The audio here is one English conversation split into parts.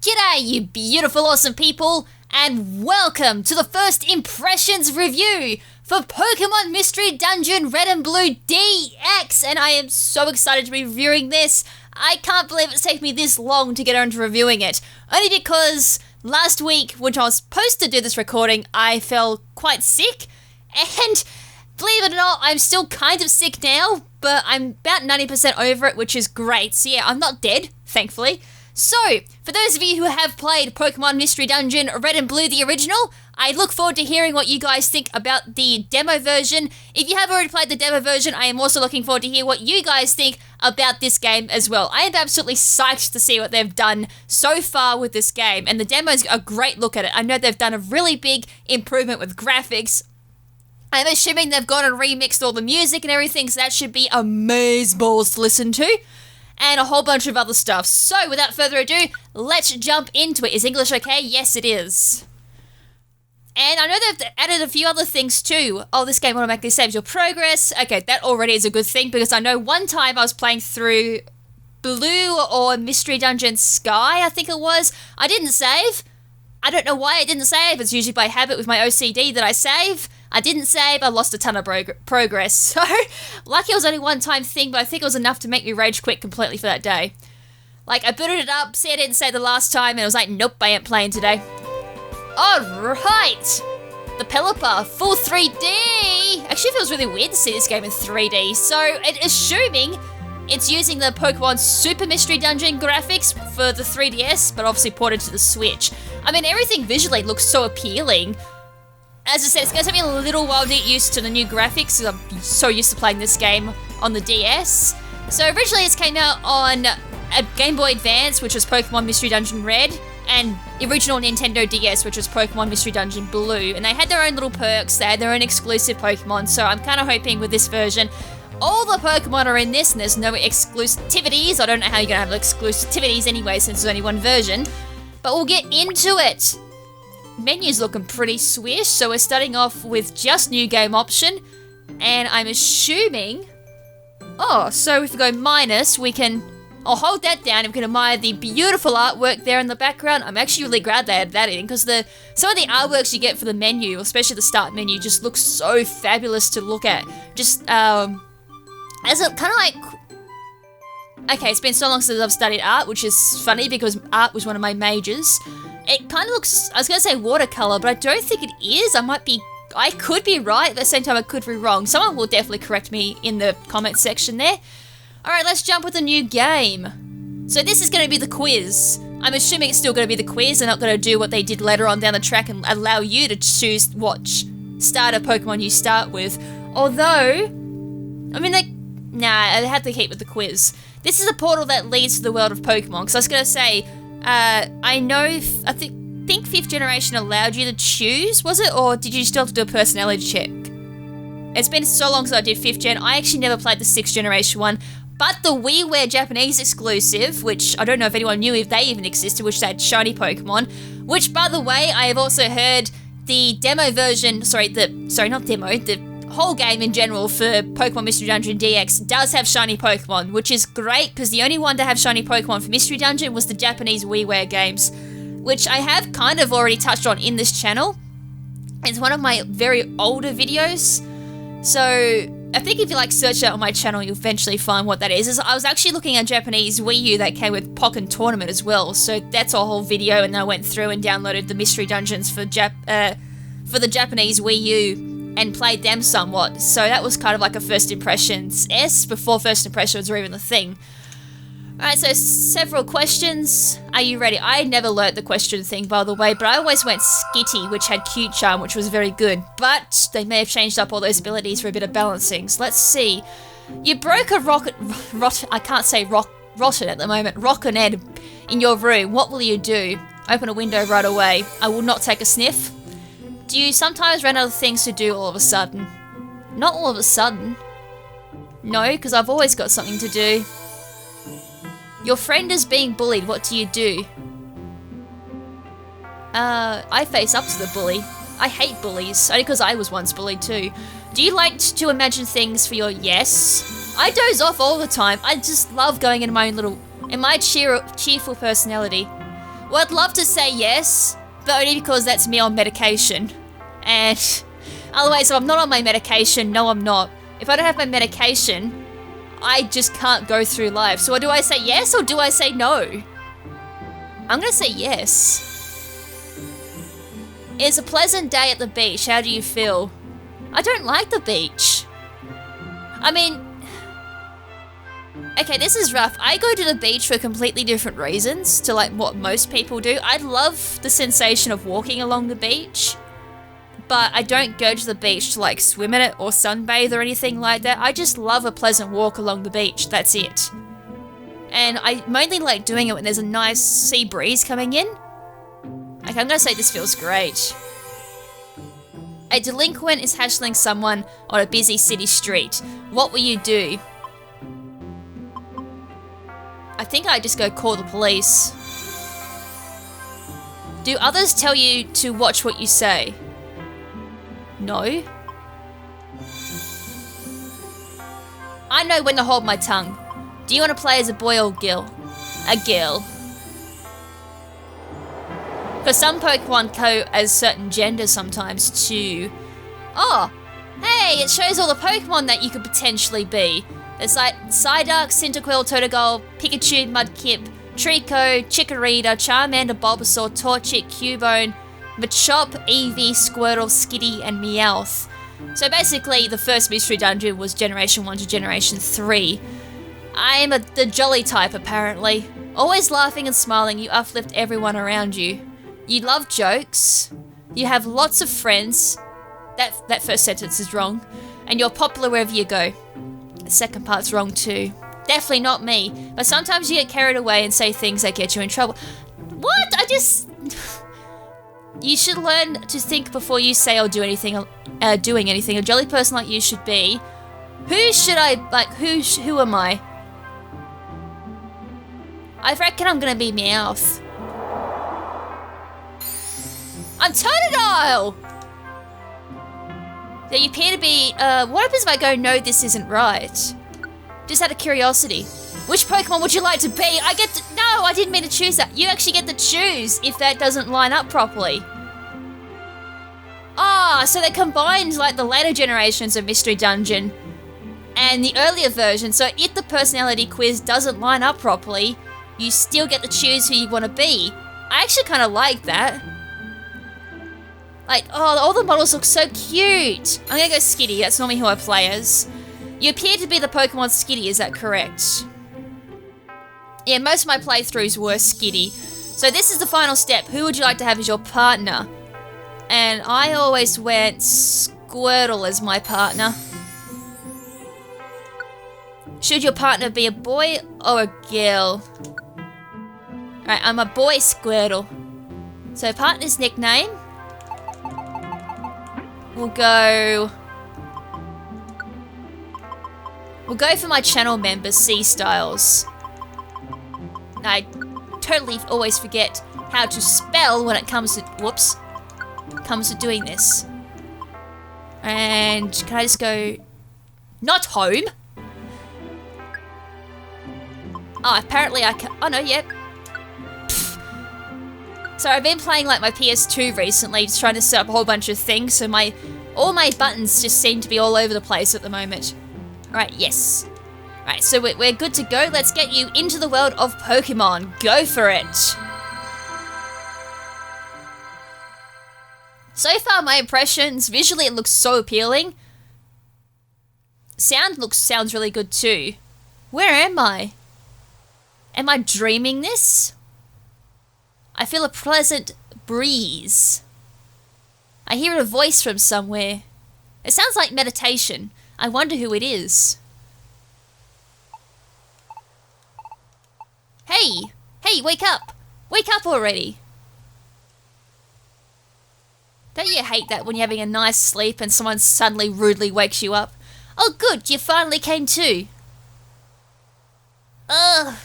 G'day, you beautiful, awesome people, and welcome to the first impressions review for Pokemon Mystery Dungeon Red and Blue DX, and I am so excited to be reviewing this. I can't believe it's taken me this long to get around to reviewing it, only because last week, when I was supposed to do this recording, I fell quite sick, and believe it or not, I'm still kind of sick now, but I'm about 90% over it, which is great. So yeah, I'm not dead, thankfully. So, for those of you who have played Pokemon Mystery Dungeon Red and Blue, the original, I look forward to hearing what you guys think about the demo version. If you have already played the demo version, I am also looking forward to hear what you guys think about this game as well. I am absolutely psyched to see what they've done so far with this game, and the demo's a great look at it. I know they've done a really big improvement with graphics. I'm assuming they've gone and remixed all the music and everything, so that should be amazeballs to listen to. And a whole bunch of other stuff. So, without further ado, let's jump into it. Is English okay? Yes, it is. And I know they've added a few other things too. Oh, this game automatically saves your progress. Okay, that already is a good thing, because I know one time I was playing through Blue or Mystery Dungeon Sky, I think it was. I didn't save. I don't know why I didn't save. It's usually by habit with my OCD that I save. I didn't save, I lost a ton of progress. So, lucky it was only one time thing, but I think it was enough to make me rage quit completely for that day. Like, I booted it up, see I didn't save the last time, and it was like, nope, I ain't playing today. Alright! The Pelipper, full 3D! Actually, it feels really weird to see this game in 3D. So, assuming it's using the Pokemon Super Mystery Dungeon graphics for the 3DS, but obviously ported to the Switch. I mean, everything visually looks so appealing. As I said, it's going to take me a little while to get used to the new graphics, because I'm so used to playing this game on the DS. So originally it came out on a Game Boy Advance, which was Pokemon Mystery Dungeon Red, and original Nintendo DS, which was Pokemon Mystery Dungeon Blue. And they had their own little perks, they had their own exclusive Pokemon, so I'm kind of hoping with this version, all the Pokemon are in this, and there's no exclusivities. I don't know how you're going to have exclusivities anyway, since there's only one version. But we'll get into it. Menu's looking pretty swish, so we're starting off with just new game option, and I'm assuming, so if we go minus, we can, hold that down and we can admire the beautiful artwork there in the background. I'm actually really glad they added that in, because some of the artworks you get for the menu, especially the start menu, just looks so fabulous to look at. Just, as a kind of like, okay, it's been so long since I've studied art, which is funny because art was one of my majors. It kind of looks, I was going to say watercolour, but I don't think it is. I could be right, at the same time I could be wrong. Someone will definitely correct me in the comment section there. Alright, let's jump with a new game. So this is going to be the quiz. I'm assuming it's still going to be the quiz. They're not going to do what they did later on down the track and allow you to choose what starter Pokemon you start with. Although, I mean, I have to keep with the quiz. This is a portal that leads to the world of Pokemon, because I was going to say, I think 5th generation allowed you to choose, was it? Or did you still have to do a personality check? It's been so long since I did 5th gen. I actually never played the 6th generation one. But the WiiWare Japanese exclusive, which I don't know if anyone knew if they even existed, which had shiny Pokemon. Which, by the way, I have also heard the demo version, the whole game in general for Pokemon Mystery Dungeon DX does have shiny Pokemon, which is great, because the only one to have shiny Pokemon for Mystery Dungeon was the Japanese WiiWare games, which I have kind of already touched on in this channel. It's one of my very older videos, so I think if you search it on my channel, you'll eventually find what that is. I was actually looking at Japanese Wii U that came with Pokken Tournament as well, so that's a whole video, and then I went through and downloaded the Mystery Dungeons for the Japanese Wii U and played them somewhat, so that was kind of like a first impressions before first impressions were even a thing. Alright, so several questions. Are you ready? I never learnt the question thing, by the way, but I always went Skitty, which had Cute Charm, which was very good, but they may have changed up all those abilities for a bit of balancing, so let's see. You broke a rotten at the moment, Rockinette in your room. What will you do? Open a window right away. I will not take a sniff. Do you sometimes run out of things to do all of a sudden? Not all of a sudden. No, because I've always got something to do. Your friend is being bullied, what do you do? I face up to the bully. I hate bullies, only because I was once bullied too. Do you like to imagine things for your yes? I doze off all the time. I just love going in my own little, in my cheerful personality. Well, I'd love to say yes, but only because that's me on medication. And otherwise, if I'm not on my medication, no, I'm not. If I don't have my medication, I just can't go through life. So do I say yes or do I say no? I'm gonna say yes. It's a pleasant day at the beach. How do you feel? I don't like the beach. I mean, okay, this is rough. I go to the beach for completely different reasons to like what most people do. I love the sensation of walking along the beach, but I don't go to the beach to like swim in it or sunbathe or anything like that. I just love a pleasant walk along the beach. That's it. And I mainly like doing it when there's a nice sea breeze coming in. Okay, I'm gonna say this feels great. A delinquent is hassling someone on a busy city street. What will you do? I think I just go call the police. Do others tell you to watch what you say? No. I know when to hold my tongue. Do you want to play as a boy or girl? A girl. Because some Pokemon go as certain genders sometimes too. Oh, hey, it shows all the Pokemon that you could potentially be. There's like Psyduck, Cyndaquil, Totodile, Pikachu, Mudkip, Trico, Chikorita, Charmander, Bulbasaur, Torchic, Cubone, Machop, Eevee, Squirtle, Skitty, and Meowth. So basically, the first mystery dungeon was Generation 1 to Generation 3. I'm the jolly type, apparently. Always laughing and smiling, you uplift everyone around you. You love jokes. You have lots of friends. That first sentence is wrong. And you're popular wherever you go. The second part's wrong too. Definitely not me. But sometimes you get carried away and say things that get you in trouble. What? You should learn to think before you say or do anything. Doing anything. A jolly person like you should be. Who should I like? Who am I? I reckon I'm gonna be Meowth. I'm Totodile! So you appear to be, what happens if I go, no, this isn't right? Just out of curiosity. Which Pokemon would you like to be? No, I didn't mean to choose that. You actually get to choose if that doesn't line up properly. Ah, so they combined like the later generations of Mystery Dungeon and the earlier version. So if the personality quiz doesn't line up properly, you still get to choose who you want to be. I actually kind of like that. Like, oh, all the models look so cute. I'm gonna go Skitty, that's normally who I play as. You appear to be the Pokemon Skitty, is that correct? Yeah, most of my playthroughs were Skitty. So this is the final step. Who would you like to have as your partner? And I always went Squirtle as my partner. Should your partner be a boy or a girl? Alright, I'm a boy Squirtle. So partner's nickname. We'll go for my channel member, C-Styles. I totally always forget how to spell when it comes to doing this. And can I just go, not home? Oh, apparently I can, oh no, yep. So I've been playing like my PS2 recently, just trying to set up a whole bunch of things, so all my buttons just seem to be all over the place at the moment. Alright, yes. Alright, so we're good to go. Let's get you into the world of Pokemon. Go for it! So far, my impressions, visually it looks so appealing. Sounds really good too. Where am I? Am I dreaming this? I feel a pleasant breeze. I hear a voice from somewhere. It sounds like meditation. I wonder who it is. Hey! Hey, wake up! Wake up already! Don't you hate that when you're having a nice sleep and someone suddenly rudely wakes you up? Oh good, you finally came to. Ugh.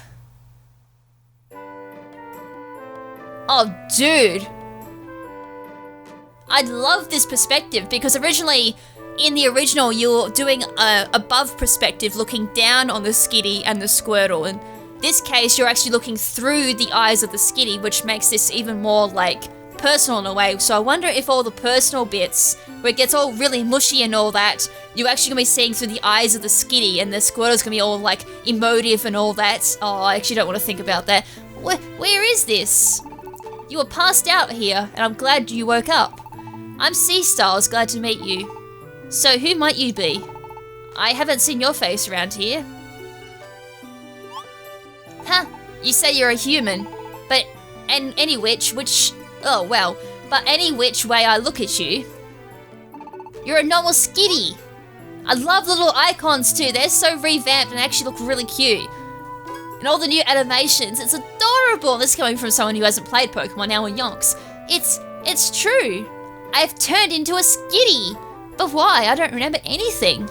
Oh, dude. I love this perspective because originally, in the original, you're doing a above perspective looking down on the Skitty and the Squirtle, and this case, you're actually looking through the eyes of the Skitty, which makes this even more, like, personal in a way. So I wonder if all the personal bits, where it gets all really mushy and all that, you're actually going to be seeing through the eyes of the Skitty, and the Squirtle's going to be all, like, emotive and all that. Oh, I actually don't want to think about that. Where is this? You were passed out here, and I'm glad you woke up. I'm Sea Styles, glad to meet you. So who might you be? I haven't seen your face around here. Huh, you say you're a human, but any which way I look at you, you're a normal Skitty. I love little icons too, they're so revamped and actually look really cute. And all the new animations, it's adorable. This is coming from someone who hasn't played Pokemon now in yonks. It's true. I've turned into a Skitty. But why? I don't remember anything.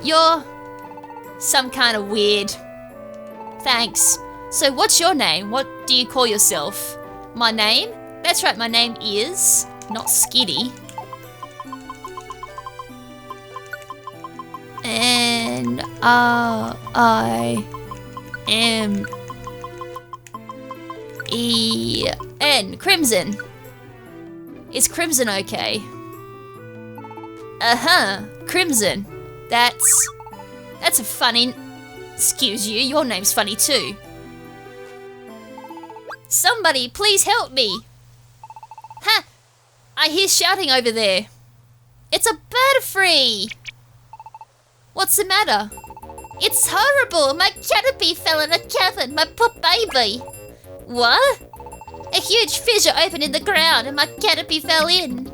You're some kind of weird. Thanks. So what's your name? What do you call yourself? My name? That's right, my name is not Skitty. And I am KrimZen. Is KrimZen okay? KrimZen. That's a funny... Excuse you, your name's funny too. Somebody, please help me! Ha! I hear shouting over there. It's a Butterfree! What's the matter? It's horrible! My Caterpie fell in a cavern, my poor baby! What? A huge fissure opened in the ground and my Caterpie fell in.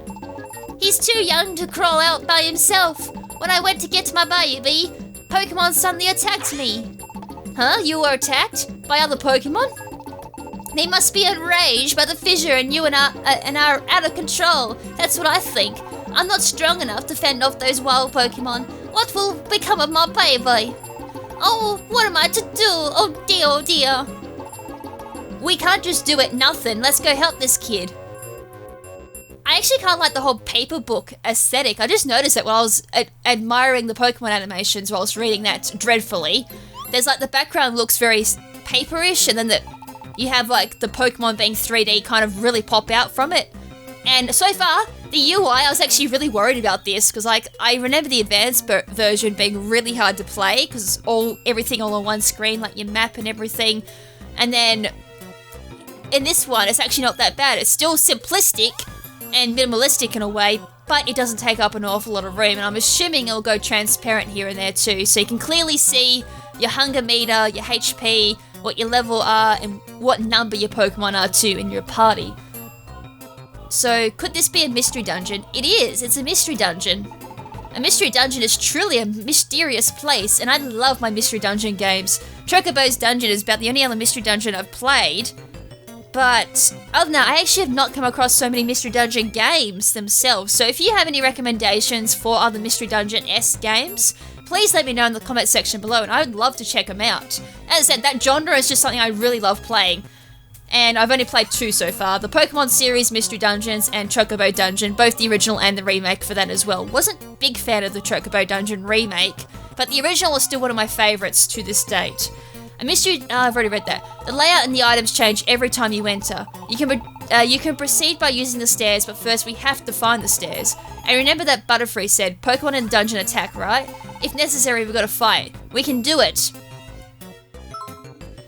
He's too young to crawl out by himself. When I went to get my baby, Pokemon suddenly attacked me. Huh? You were attacked? By other Pokemon? They must be enraged by the fissure and you and are out of control. That's what I think. I'm not strong enough to fend off those wild Pokemon. What will become of my baby? Oh, what am I to do? Oh dear, oh dear. We can't just do it nothing. Let's go help this kid. I actually kind of like the whole paper book aesthetic. I just noticed it while I was admiring the Pokemon animations while I was reading that dreadfully. There's like the background looks very paperish, and then you have like the Pokemon being 3D kind of really pop out from it. And so far, the UI, I was actually really worried about this because like I remember the advanced version being really hard to play because everything all on one screen, like your map and everything. And then in this one, it's actually not that bad. It's still simplistic and minimalistic in a way, but it doesn't take up an awful lot of room, and I'm assuming it'll go transparent here and there too, so you can clearly see your hunger meter, your HP, what your level are, and what number your Pokemon are too in your party. So, could this be a mystery dungeon? It is! It's a mystery dungeon. A mystery dungeon is truly a mysterious place, and I love my mystery dungeon games. Chocobo's Dungeon is about the only other mystery dungeon I've played. But other than that, I actually have not come across so many Mystery Dungeon games themselves. So if you have any recommendations for other Mystery Dungeon-esque games, please let me know in the comment section below, and I would love to check them out. As I said, that genre is just something I really love playing. And I've only played 2 so far. The Pokemon series, Mystery Dungeons, and Chocobo Dungeon, both the original and the remake for that as well. Wasn't a big fan of the Chocobo Dungeon remake, but the original is still one of my favourites to this date. A mystery... I've already read that. The layout and the items change every time you enter. You can proceed by using the stairs, but first we have to find the stairs. And remember that Butterfree said, Pokemon in the dungeon attack, right? If necessary, we've got to fight. We can do it.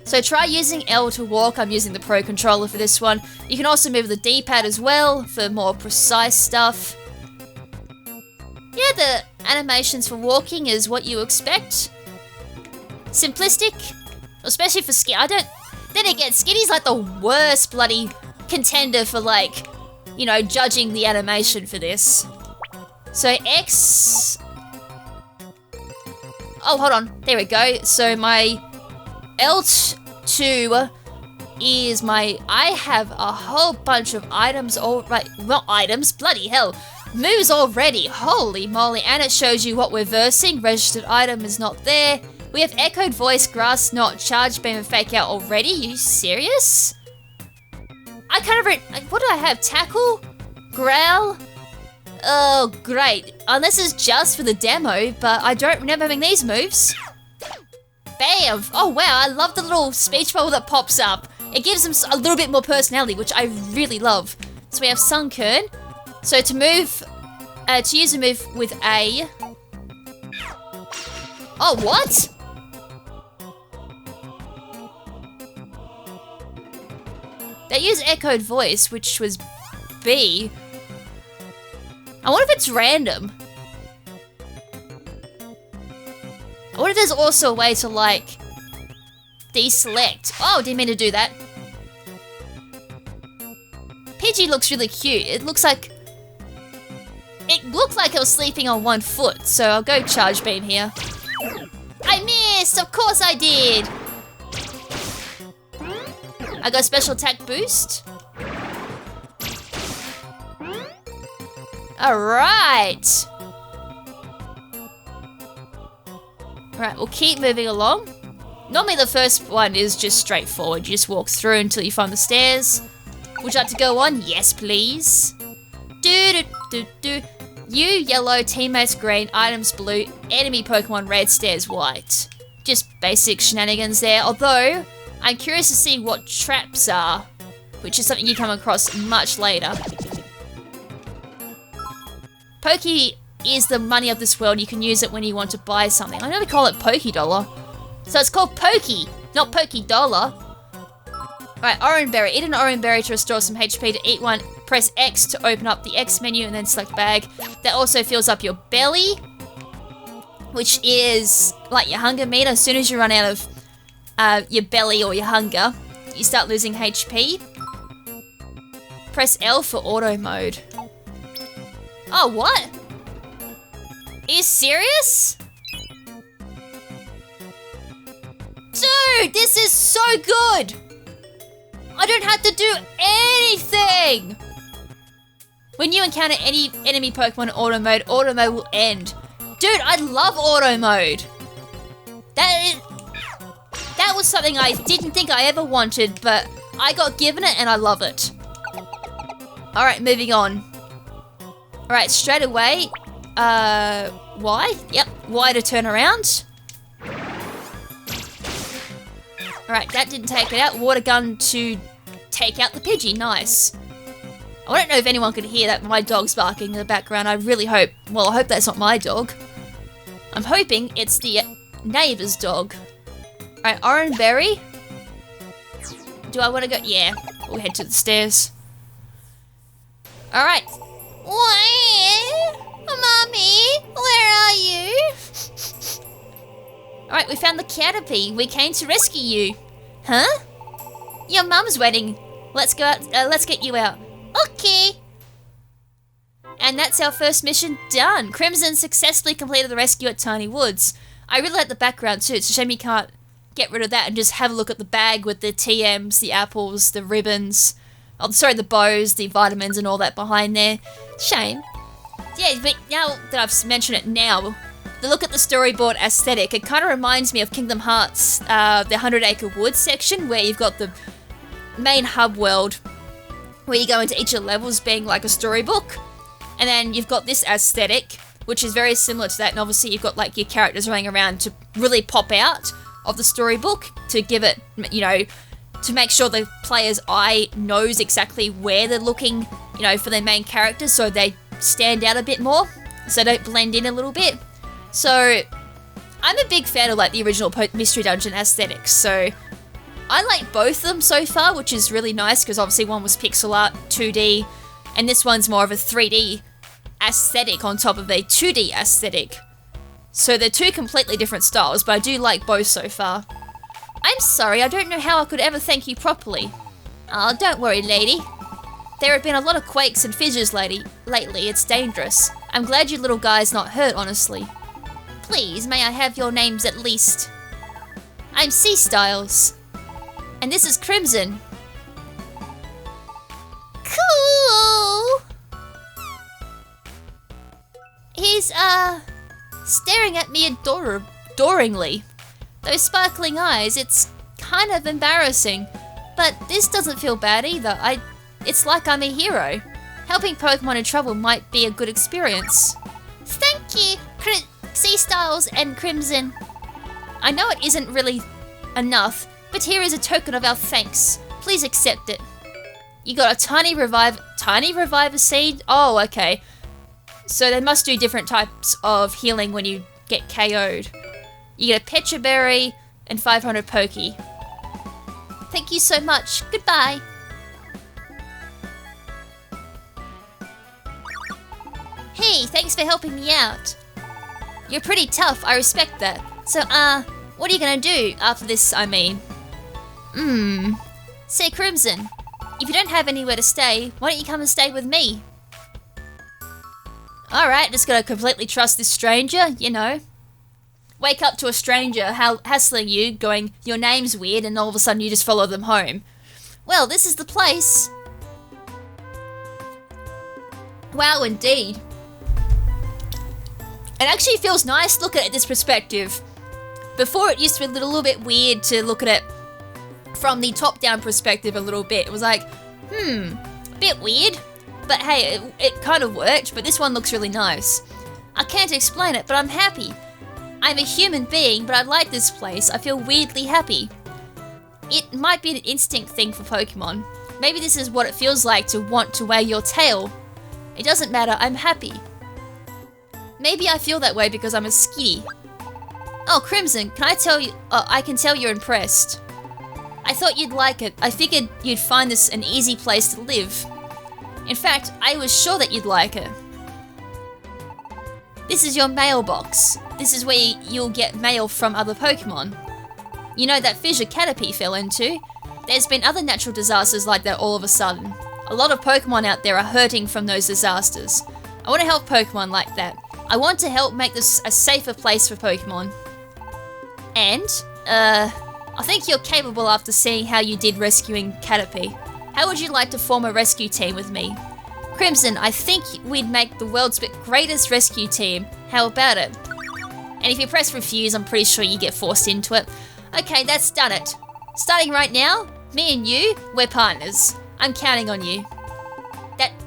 So try using L to walk. I'm using the Pro Controller for this one. You can also move the D-pad as well for more precise stuff. Yeah, the animations for walking is what you expect. Simplistic. Especially for Skitty. Then again, Skitty's like the worst bloody contender for like, you know, judging the animation for this. So X... Oh, hold on. There we go. So my L2 is my... I have a whole bunch of items not items, bloody hell. Moves already. Holy moly. And it shows you what we're versing. Registered item is not there. We have Echoed Voice, Grass Knot, Charge Beam, and Fake Out already? Are you serious? I kind of read... What do I have? Tackle? Growl? Oh, great. Unless it's just for the demo, but I don't remember having these moves. Bam! Oh wow, I love the little speech bubble that pops up. It gives them a little bit more personality, which I really love. So we have Sunkern. So to move, to use a move with A. Oh, what? They use echoed voice, which was B. I wonder if it's random. I wonder if there's also a way to, like, deselect. Oh, didn't mean to do that. Pidgey looks really cute. It looked like it was sleeping on one foot, so I'll go Charge Beam here. I missed! Of course I did! I got Special Attack Boost. Alright! Alright, we'll keep moving along. Normally the first one is just straightforward. You just walk through until you find the stairs. Would you like to go on? Yes, please. You, yellow, teammates green, items blue, enemy Pokemon red, stairs white. Just basic shenanigans there, although I'm curious to see what traps are, which is something you come across much later. Pokey is the money of this world. You can use it when you want to buy something. I never call it Pokey Dollar. So it's called Pokey, not Pokey Dollar. Right, Orange Berry. Eat an Orange Berry to restore some HP. To eat one, press X to open up the X menu and then select bag. That also fills up your belly, which is like your hunger meter. As soon as you run out of your belly or your hunger, you start losing HP. Press L for auto mode. Oh, what? Are you serious? Dude, this is so good! I don't have to do anything! When you encounter any enemy Pokemon in auto mode will end. Dude, I love auto mode. That was something I didn't think I ever wanted, but I got given it and I love it. Alright, moving on. Alright, straight away, Y? Yep, Y to turn around. Alright, that didn't take it out. Water gun to take out the Pidgey, nice. I don't know if anyone could hear that, my dog's barking in the background. I really hope, well, I hope that's not my dog. I'm hoping it's the neighbor's dog. Alright, Orange Berry. Do I want to go? Yeah, we'll head to the stairs. Alright. Where? Mommy, where are you? Alright, we found the Caterpie. We came to rescue you. Huh? Your mum's waiting. Let's go out, let's get you out. Okay. And that's our first mission done. KrimZen successfully completed the rescue at Tiny Woods. I really like the background too. It's a shame you can't get rid of that and just have a look at the bag with the TMs, the apples, the ribbons. Oh, sorry, the bows, the vitamins and all that behind there. Shame. Yeah, but now that I've mentioned it now, the look at the storyboard aesthetic, it kind of reminds me of Kingdom Hearts, the 100 Acre Woods section, where you've got the main hub world, where you go into each of the levels being like a storybook, and then you've got this aesthetic, which is very similar to that, and obviously you've got like your characters running around to really pop out of the storybook, to give it, you know, to make sure the player's eye knows exactly where they're looking, you know, for their main characters, so they stand out a bit more, so they don't blend in a little bit. So, I'm a big fan of like the original Mystery Dungeon aesthetics, so I like both of them so far, which is really nice, because obviously one was pixel art, 2D, and this one's more of a 3D aesthetic on top of a 2D aesthetic. So they're two completely different styles, but I do like both so far. I'm sorry, I don't know how I could ever thank you properly. Oh, don't worry, lady. There have been a lot of quakes and fissures lately, it's dangerous. I'm glad your little guy's not hurt, honestly. Please, may I have your names at least? I'm C Styles. And this is KrimZen. Cool! He's, staring at me adoringly. Those sparkling eyes, it's kind of embarrassing. But this doesn't feel bad either. It's like I'm a hero. Helping Pokemon in trouble might be a good experience. Thank you, C Styles and KrimZen. I know it isn't really enough, but here is a token of our thanks. Please accept it. You got a tiny reviver seed? Oh, okay. So they must do different types of healing when you get KO'd. You get a Petra Berry and 500 Pokey. Thank you so much. Goodbye. Hey, thanks for helping me out. You're pretty tough, I respect that. So, what are you gonna do after this, I mean? Say, KrimZen, if you don't have anywhere to stay, why don't you come and stay with me? Alright, just gotta completely trust this stranger, you know. Wake up to a stranger hassling you, going, your name's weird, and all of a sudden you just follow them home. Well, this is the place. Wow, indeed. It actually feels nice looking at this perspective. Before it used to be a little bit weird to look at it from the top-down perspective a little bit. It was like, a bit weird. But hey, it kind of worked, but this one looks really nice. I can't explain it, but I'm happy. I'm a human being, but I like this place. I feel weirdly happy. It might be an instinct thing for Pokemon. Maybe this is what it feels like to want to wag your tail. It doesn't matter, I'm happy. Maybe I feel that way because I'm a skitty. Oh, KrimZen, can I tell you? I can tell you're impressed. I thought you'd like it. I figured you'd find this an easy place to live. In fact, I was sure that you'd like it. This is your mailbox. This is where you'll get mail from other Pokemon. You know that fissure Caterpie fell into? There's been other natural disasters like that all of a sudden. A lot of Pokemon out there are hurting from those disasters. I want to help Pokemon like that. I want to help make this a safer place for Pokemon. And, I think you're capable after seeing how you did rescuing Caterpie. How would you like to form a rescue team with me? KrimZen, I think we'd make the world's greatest rescue team. How about it? And if you press refuse, I'm pretty sure you get forced into it. Okay, that's done it. Starting right now, me and you, we're partners. I'm counting on you.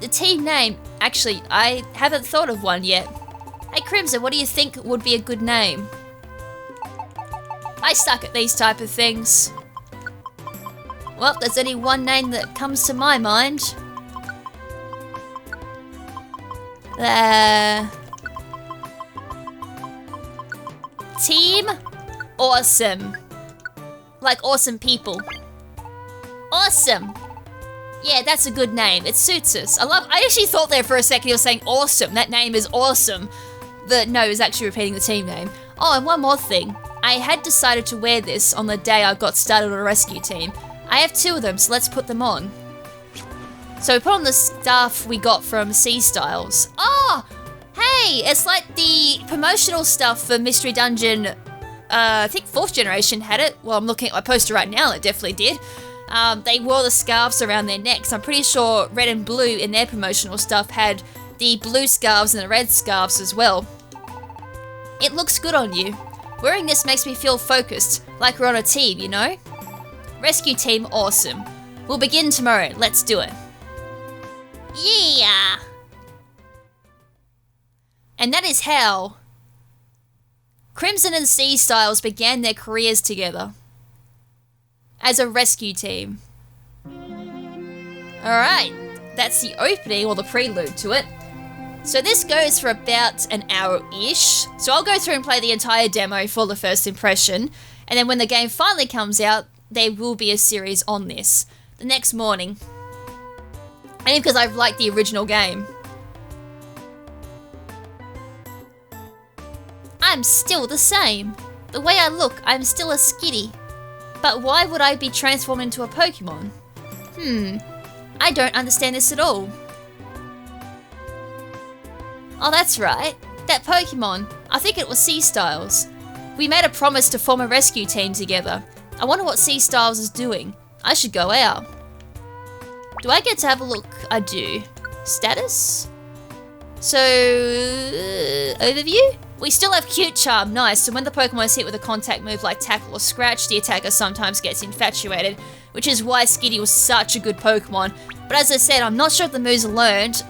The team name, actually, I haven't thought of one yet. Hey KrimZen, what do you think would be a good name? I suck at these type of things. Well, there's only one name that comes to my mind. Team Awesome. Like awesome people. Awesome. Yeah, that's a good name. It suits us. I actually thought there for a second you were saying awesome. That name is awesome. No, it was actually repeating the team name. Oh, and one more thing. I had decided to wear this on the day I got started on a rescue team. I have 2 of them, so let's put them on. So we put on the stuff we got from Sea Styles. Oh! Hey! It's like the promotional stuff for Mystery Dungeon. I think 4th generation had it. Well, I'm looking at my poster right now, it definitely did. They wore the scarves around their necks. I'm pretty sure Red and Blue in their promotional stuff had the blue scarves and the red scarves as well. It looks good on you. Wearing this makes me feel focused, like we're on a team, you know? Rescue team awesome. We'll begin tomorrow, let's do it. Yeah! And that is how KrimZen and Sea Styles began their careers together. As a rescue team. Alright, that's the opening, or the prelude to it. So this goes for about an hour-ish. So I'll go through and play the entire demo for the first impression. And then when the game finally comes out, there will be a series on this. The next morning. And because I've liked the original game. I'm still the same. The way I look, I'm still a skitty. But why would I be transformed into a Pokemon? I don't understand this at all. Oh, that's right. That Pokemon. I think it was Sea Styles. We made a promise to form a rescue team together. I wonder what Sea Styles is doing. I should go out. Do I get to have a look? I do. Status? So, overview? We still have Cute Charm, nice. So when the Pokemon is hit with a contact move like Tackle or Scratch, the attacker sometimes gets infatuated, which is why Skitty was such a good Pokemon. But as I said, I'm not sure if the moves are learned.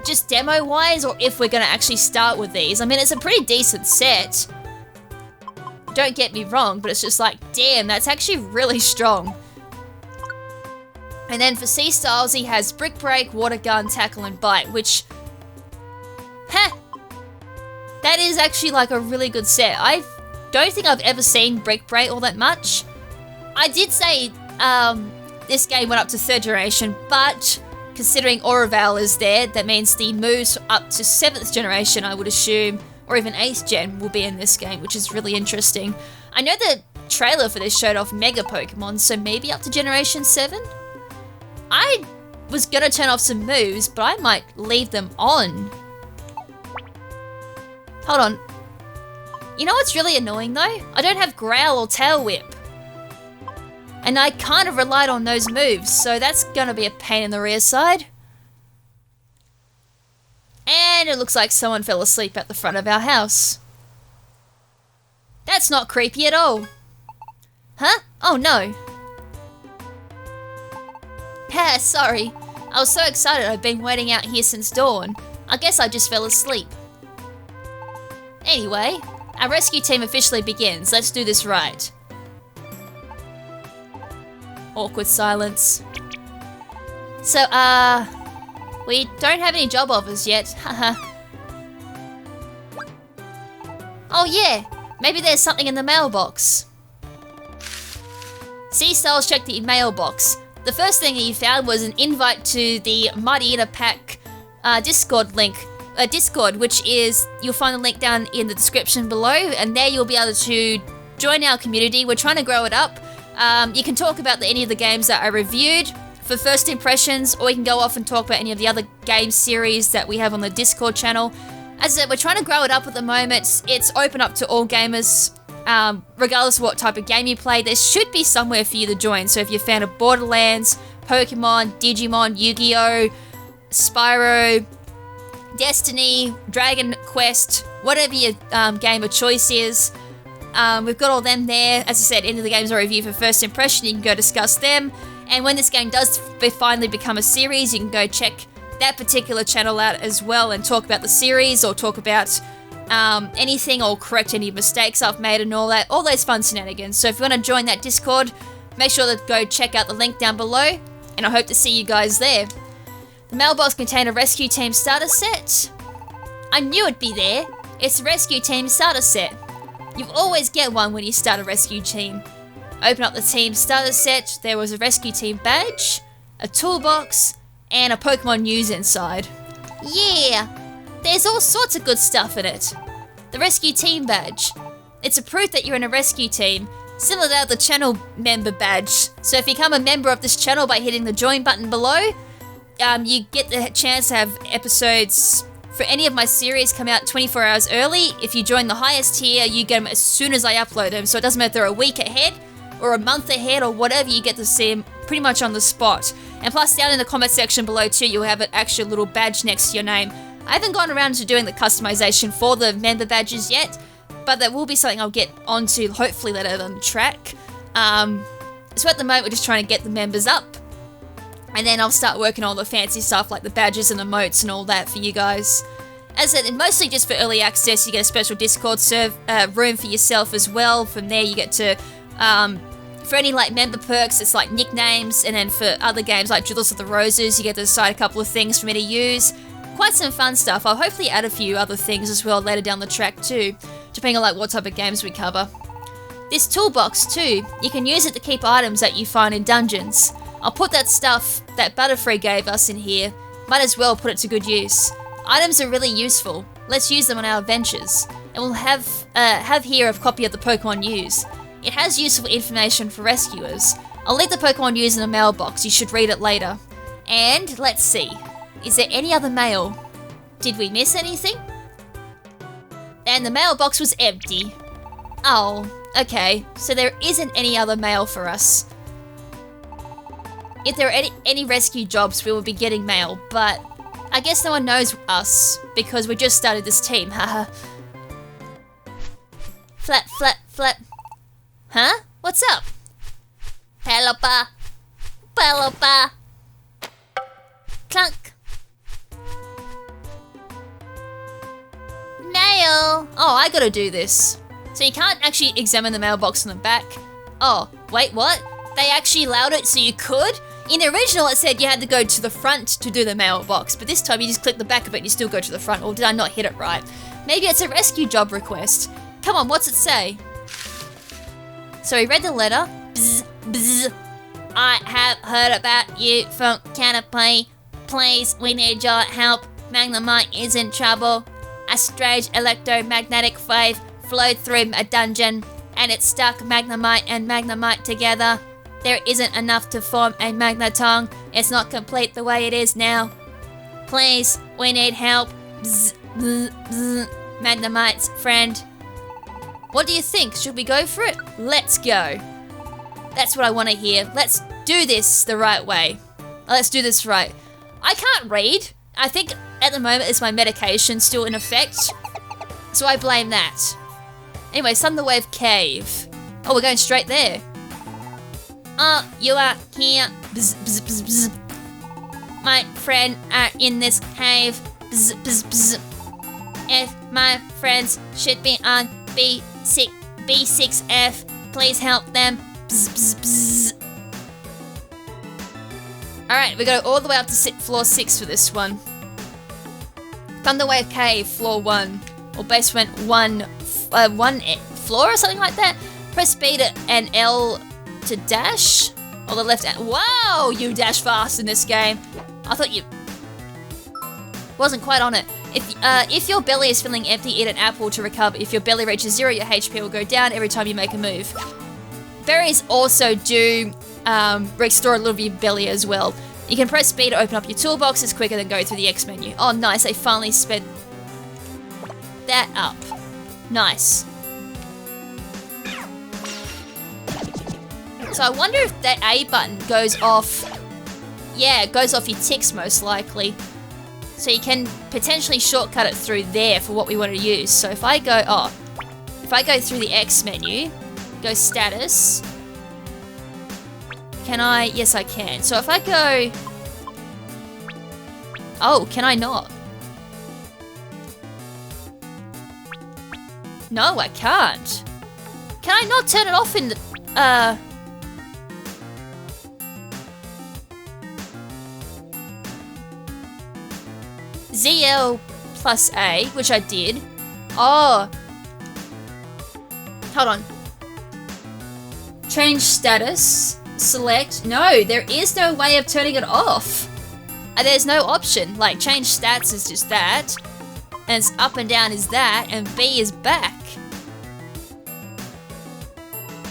just demo-wise, or if we're going to actually start with these. I mean, it's a pretty decent set. Don't get me wrong, but it's just like, damn, that's actually really strong. And then for C-Styles, he has Brick Break, Water Gun, Tackle, and Bite, which... that is actually like a really good set. I don't think I've ever seen Brick Break all that much. I did say this game went up to 3rd generation, but considering Auraval is there, that means the moves up to 7th generation, I would assume, or even 8th gen will be in this game, which is really interesting. I know the trailer for this showed off Mega Pokemon, so maybe up to Generation 7? I was gonna turn off some moves, but I might leave them on. Hold on. You know what's really annoying though? I don't have Growl or Tail Whip. And I kind of relied on those moves, so that's gonna be a pain in the rear side. And it looks like someone fell asleep at the front of our house. That's not creepy at all. Huh? Oh no. Sorry. I was so excited I've been waiting out here since dawn. I guess I just fell asleep. Anyway, our rescue team officially begins. Let's do this right. Awkward silence. So, we don't have any job offers yet, haha. Oh yeah, maybe there's something in the mailbox. C-Styles checked the mailbox. The first thing he found was an invite to the Mighty Inner Pack Discord link. Discord, which is, you'll find the link down in the description below, and there you'll be able to join our community. We're trying to grow it up. You can talk about any of the games that I reviewed for first impressions, or you can go off and talk about any of the other game series that we have on the Discord channel. As I said, we're trying to grow it up at the moment. It's open up to all gamers, regardless of what type of game you play. There should be somewhere for you to join. So if you're a fan of Borderlands, Pokemon, Digimon, Yu-Gi-Oh, Spyro, Destiny, Dragon Quest, whatever your game of choice is, we've got all them there. As I said, any of the games I review for first impression, you can go discuss them. And when this game does finally become a series, you can go check that particular channel out as well and talk about the series, or talk about anything, or correct any mistakes I've made and all that, all those fun shenanigans. So if you want to join that Discord, make sure to go check out the link down below, and I hope to see you guys there. The mailbox contained a rescue team starter set. I knew it'd be there. It's a rescue team starter set. You always get one when you start a rescue team. Open up the team starter set. There was a rescue team badge, a toolbox, and a Pokemon news inside. Yeah, there's all sorts of good stuff in it. The rescue team badge. It's a proof that you're in a rescue team, similar to the channel member badge. So if you become a member of this channel by hitting the join button below, you get the chance to have episodes for any of my series come out 24 hours early. If you join the highest tier, you get them as soon as I upload them. So it doesn't matter if they're a week ahead or a month ahead or whatever, you get to see them pretty much on the spot. And plus, down in the comment section below too, you'll have an actual little badge next to your name. I haven't gone around to doing the customization for the member badges yet, but that will be something I'll get onto hopefully later on the track. So at the moment, we're just trying to get the members up, and then I'll start working on all the fancy stuff like the badges and emotes and all that for you guys. As I said, mostly just for early access. You get a special Discord room for yourself as well. From there, you get to, for any like member perks, it's like nicknames, and then for other games like Drillers of the Roses, you get to decide a couple of things for me to use. Quite some fun stuff. I'll hopefully add a few other things as well later down the track too, depending on like what type of games we cover. This toolbox too, you can use it to keep items that you find in dungeons. I'll put that stuff that Butterfree gave us in here. Might as well put it to good use. Items are really useful. Let's use them on our adventures. And we'll have here a copy of the Pokemon News. It has useful information for rescuers. I'll leave the Pokemon News in the mailbox. You should read it later. And let's see. Is there any other mail? Did we miss anything? And the mailbox was empty. Oh, okay. So there isn't any other mail for us. If there are any rescue jobs, we will be getting mail, but I guess no one knows us because we just started this team, haha. Flap, flap, flap. Huh? What's up? Pelopa. Pelopa. Clunk. Oh, I gotta do this. So you can't actually examine the mailbox on the back. Oh, wait, what? They actually allowed it so you could? In the original, it said you had to go to the front to do the mailbox, but this time you just click the back of it and you still go to the front. Or did I not hit it right? Maybe it's a rescue job request. Come on, what's it say? So we read the letter. Bzz, bzz. I have heard about you from Canopy. Please, we need your help. Magnemite is in trouble. A strange electromagnetic wave flowed through a dungeon, and it stuck Magnemite and Magnemite together. There isn't enough to form a Magneton. It's not complete the way it is now. Please, we need help. Bzz, bzz, bzz. Magnemite's friend. What do you think? Should we go for it? Let's go. That's what I want to hear. Let's do this the right way. Let's do this right. I can't read. I think at the moment it's my medication still in effect. So I blame that. Anyway, Thunderwave Cave. Oh, we're going straight there. Oh, you are here. Bzz, bzz, bzz, bzz. My friend are in this cave. Bzz, bzz, bzz. If my friends should be on B6F, please help them. Bzz, bzz, bzz. Alright, we go all the way up to floor 6 for this one. Thunderwave Cave, floor 1. Or basement 1 floor or something like that. Press B and L to dash. Or the left. Wow, you dash fast in this game. I thought you wasn't quite on it. If your belly is feeling empty, eat an apple to recover. If your belly reaches 0, your HP will go down every time you make a move. Berries also do restore a little bit of your belly as well. You can press B to open up your toolboxes quicker than go through the X menu. Oh, nice. They finally sped that up. Nice. So I wonder if that A button goes off. Yeah, it goes off your ticks most likely. So you can potentially shortcut it through there for what we want to use. So if I go, if I go through the X menu, go status. Can I? Yes, I can. So if I go... Oh, can I not? No, I can't. Can I not turn it off in the... ZL plus A, which I did. Oh. Hold on. Change status. Select. No, there is no way of turning it off. There's no option. Like, change stats is just that. And it's up and down is that. And B is back.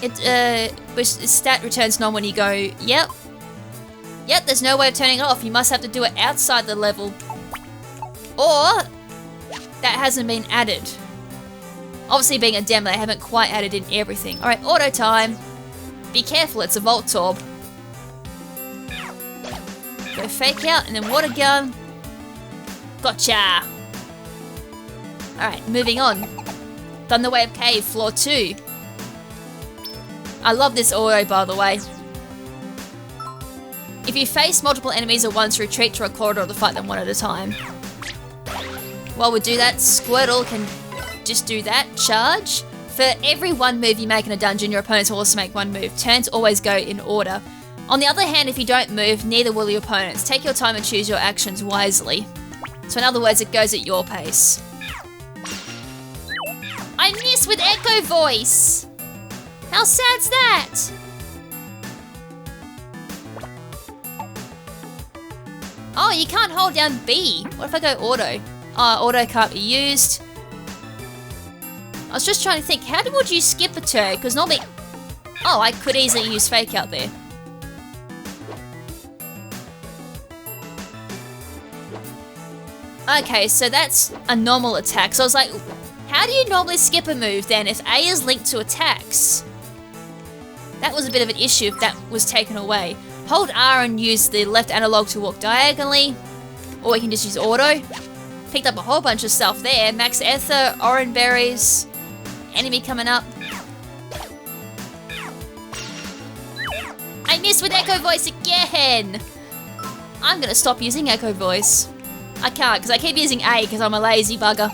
Which stat returns none when you go, yep. Yep, there's no way of turning it off. You must have to do it outside the level. Or that hasn't been added. Obviously, being a demo, they haven't quite added in everything. Alright, auto time. Be careful, it's a Volt Orb. Go fake out and then water gun. Gotcha! Alright, moving on. Thunderwave Cave, floor 2. I love this auto, by the way. If you face multiple enemies at once, retreat to a corridor to fight them one at a time. While we do that, Squirtle can just do that. Charge. For every one move you make in a dungeon, your opponents will also make one move. Turns always go in order. On the other hand, if you don't move, neither will your opponents. Take your time and choose your actions wisely. So in other words, it goes at your pace. I miss with Echo Voice! How sad's that? Oh, you can't hold down B. What if I go auto? Auto can't be used. I was just trying to think, how would you skip a turn? Because normally... Oh, I could easily use fake out there. Okay, so that's a normal attack. So I was like, how do you normally skip a move then if A is linked to attacks? That was a bit of an issue if that was taken away. Hold R and use the left analog to walk diagonally. Or we can just use auto. Picked up a whole bunch of stuff there. Max Ether, Orange Berries. Enemy coming up. I missed with Echo Voice again! I'm gonna stop using Echo Voice. I can't, because I keep using A because I'm a lazy bugger.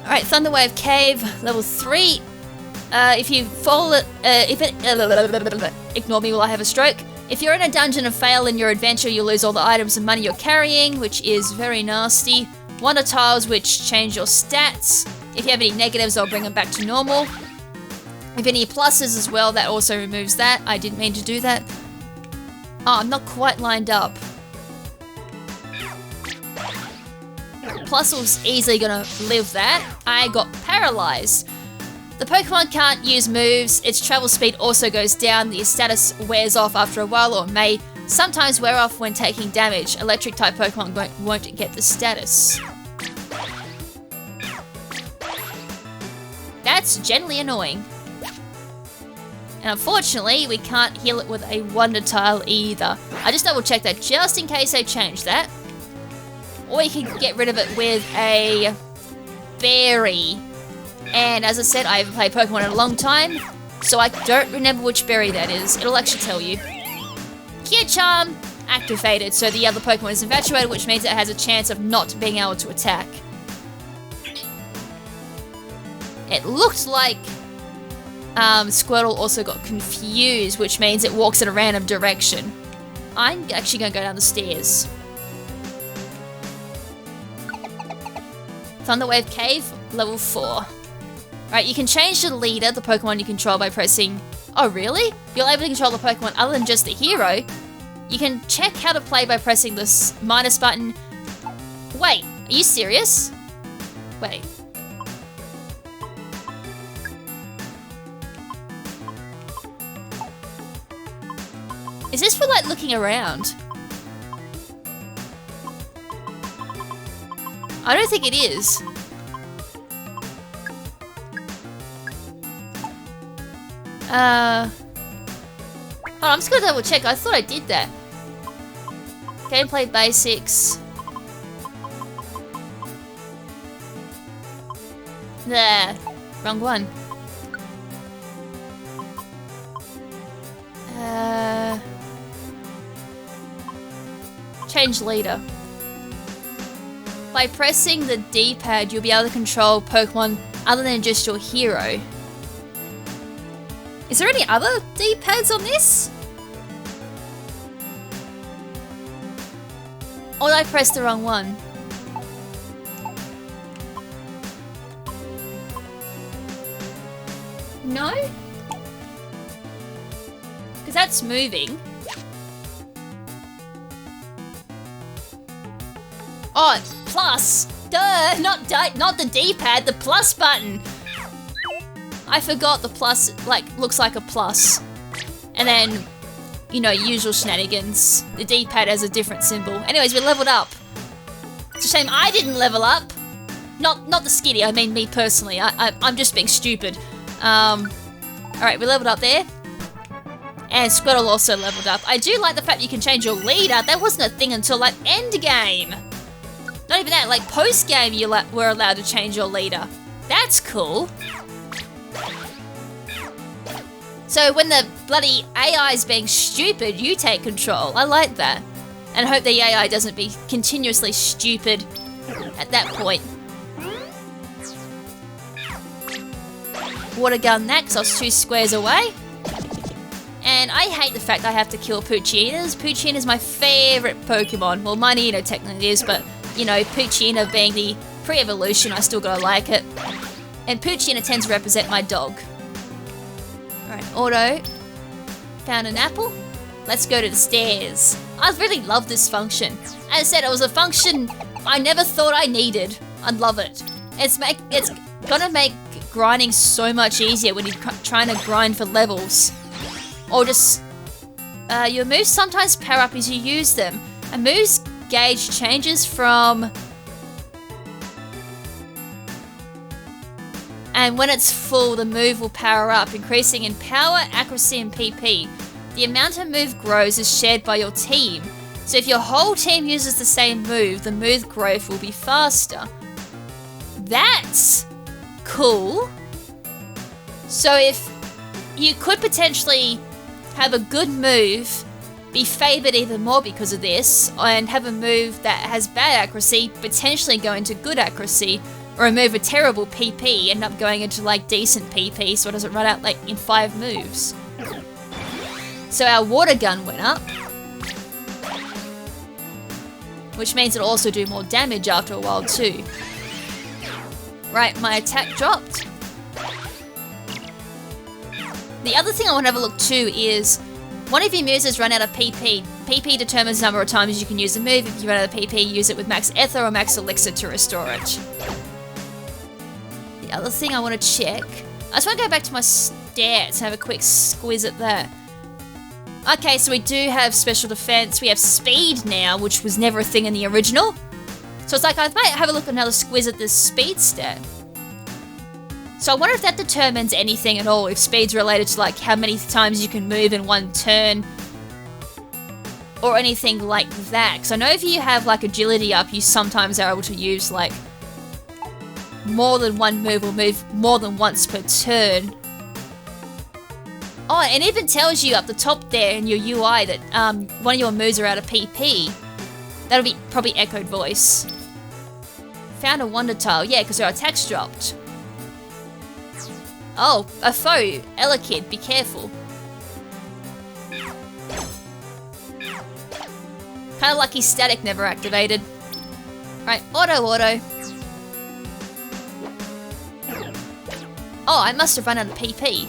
Alright, Thunderwave Cave, level 3. If you fall, ignore me while I have a stroke. If you're in a dungeon and fail in your adventure, you'll lose all the items and money you're carrying, which is very nasty. Wonder tiles, which change your stats. If you have any negatives, I'll bring them back to normal. If any pluses as well, that also removes that. I didn't mean to do that. Oh, I'm not quite lined up. Plus was easily gonna live that. I got paralyzed. The Pokemon can't use moves, its travel speed also goes down, the status wears off after a while or may sometimes wear off when taking damage. Electric type Pokemon won't get the status. That's generally annoying. And unfortunately, we can't heal it with a Wonder Tile either. I just double checked that just in case they changed that. Or you can get rid of it with a berry. And as I said, I haven't played Pokemon in a long time, so I don't remember which berry that is. It'll actually tell you. Cure Charm activated, so the other Pokemon is infatuated, which means it has a chance of not being able to attack. It looked like Squirtle also got confused, which means it walks in a random direction. I'm actually going to go down the stairs. Thunderwave Cave, level 4. Right, you can change the leader, the Pokemon you control, by pressing... Oh, really? You're able to control the Pokemon other than just the hero? You can check how to play by pressing this minus button. Wait, are you serious? Wait. Is this for, like, looking around? I don't think it is. Hold on, I'm just gonna double check. I thought I did that. Gameplay basics. There. Wrong one. Change leader. By pressing the D-pad, you'll be able to control Pokemon other than just your hero. Is there any other D-pads on this? Or did I press the wrong one? No? Because that's moving. Oh, plus! Duh! Not the D-pad, the plus button! I forgot the plus, like, looks like a plus. And then, you know, usual shenanigans. The D-pad has a different symbol. Anyways, we leveled up. It's a shame I didn't level up. Not the Skitty, I mean me personally. I'm just being stupid. Alright, we leveled up there. And Squirtle also leveled up. I do like the fact you can change your leader. That wasn't a thing until, like, endgame. Not even that, like, post-game you were allowed to change your leader. That's cool. So when the bloody AI's being stupid, you take control. I like that. And I hope the AI doesn't be continuously stupid at that point. Water gun that, because I was 2 squares away. And I hate the fact I have to kill Poochyena. Poochyena is my favourite Pokemon. Well, Mineono technically is, but, you know, Poochyena being the pre-evolution, I still gotta like it. And Poochyena tends to represent my dog. Alright, auto. Found an apple. Let's go to the stairs. I really love this function. As I said, it was a function I never thought I needed. I love it. It's gonna make grinding so much easier when you're trying to grind for levels. Or just... your moves sometimes power up as you use them. A move's gauge changes from... And when it's full, the move will power up, increasing in power, accuracy, and PP. The amount a move grows is shared by your team. So if your whole team uses the same move, the move growth will be faster. That's cool. So if you could potentially have a good move, be favoured even more because of this, and have a move that has bad accuracy, potentially go into good accuracy, or a move with terrible PP end up going into like decent PP so it doesn't run out like in 5 moves. So our water gun went up, which means it'll also do more damage after a while too. Right, my attack dropped. The other thing I want to have a look too is one of your moves has run out of PP. PP determines the number of times you can use a move. If you run out of PP, use it with max ether or max elixir to restore it. The other thing I want to check, I just want to go back to my stats and have a quick squiz at that. Okay, so we do have special defense. We have speed now, which was never a thing in the original. So it's like I might have a look at another squiz at this speed stat. So I wonder if that determines anything at all, if speed's related to like how many times you can move in one turn or anything like that. Because I know if you have like agility up, you sometimes are able to use like more than one move or move more than once per turn. Oh, and it even tells you up the top there in your UI that one of your moves are out of PP. That'll be probably echoed voice. Found a wonder tile, yeah, because our attack's dropped. Oh, a foe. Ella Kid, be careful. Kinda lucky static never activated. Right, auto. Oh, I must have run out of PP.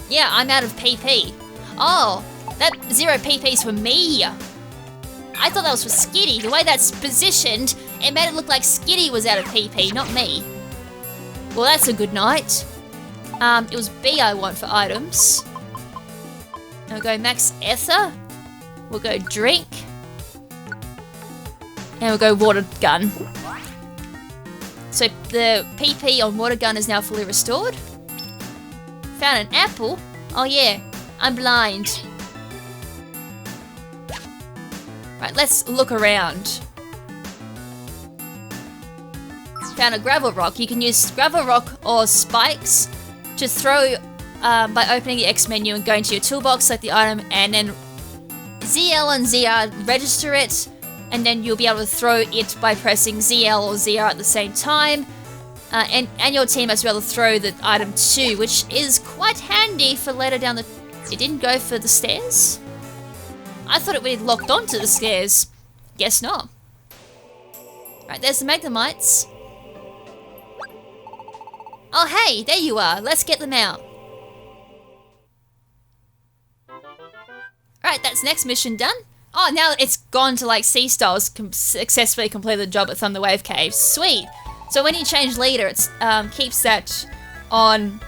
Yeah, I'm out of PP. Oh, that 0 PP's for me. I thought that was for Skitty. The way that's positioned, it made it look like Skitty was out of PP, not me. Well, that's a good night. It was B I want for items. We'll go max ether. We'll go drink. And we'll go water gun. So the PP on water gun is now fully restored. Found an apple. Oh yeah, I'm blind. Right, let's look around. Found a gravel rock. You can use gravel rock or spikes to throw by opening the X menu and going to your toolbox, select the item, and then ZL and ZR register it, and then you'll be able to throw it by pressing ZL or ZR at the same time. And your team has to be able to throw the item too, which is quite handy for later down the... It didn't go for the stairs? I thought it would be locked onto the stairs. Guess not. Right, there's the Magnemites. Oh hey, there you are. Let's get them out. Right, that's next mission done. Oh, now it's gone to like C-Styles successfully completed the job at Thunderwave Cave. Sweet. So when you change leader, it keeps that on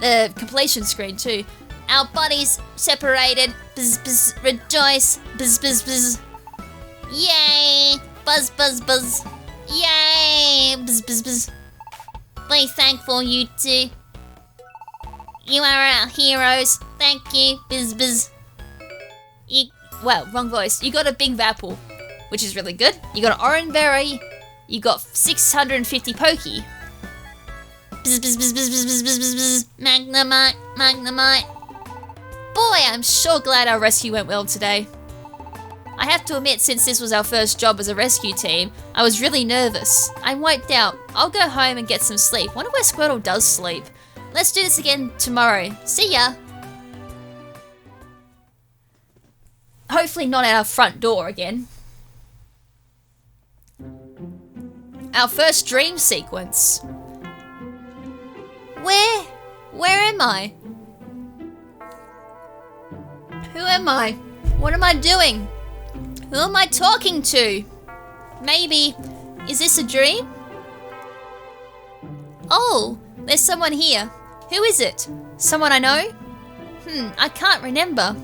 the completion screen too. Our bodies separated. Buzz, buzz, rejoice. Buzz, buzz, buzz. Yay! Buzz, buzz, buzz. Yay! Buzz, buzz, buzz. Be thankful, you two. You are our heroes. Thank you. Buzz, buzz. Well, wrong voice. You got a big apple, which is really good. You got an orange berry. You got 650 pokey. Bzz, bzz, bzz, bzz, bzz, bzz, bzz, bzz. Magnemite, Magnemite. Boy, I'm sure glad our rescue went well today. I have to admit, since this was our first job as a rescue team, I was really nervous. I'm wiped out. I'll go home and get some sleep. Wonder where Squirtle does sleep. Let's do this again tomorrow. See ya. Hopefully not at our front door again. Our first dream sequence. Where am I? Who am I? What am I doing? Who am I talking to? Maybe, is this a dream? Oh, there's someone here. Who is it? Someone I know? I can't remember.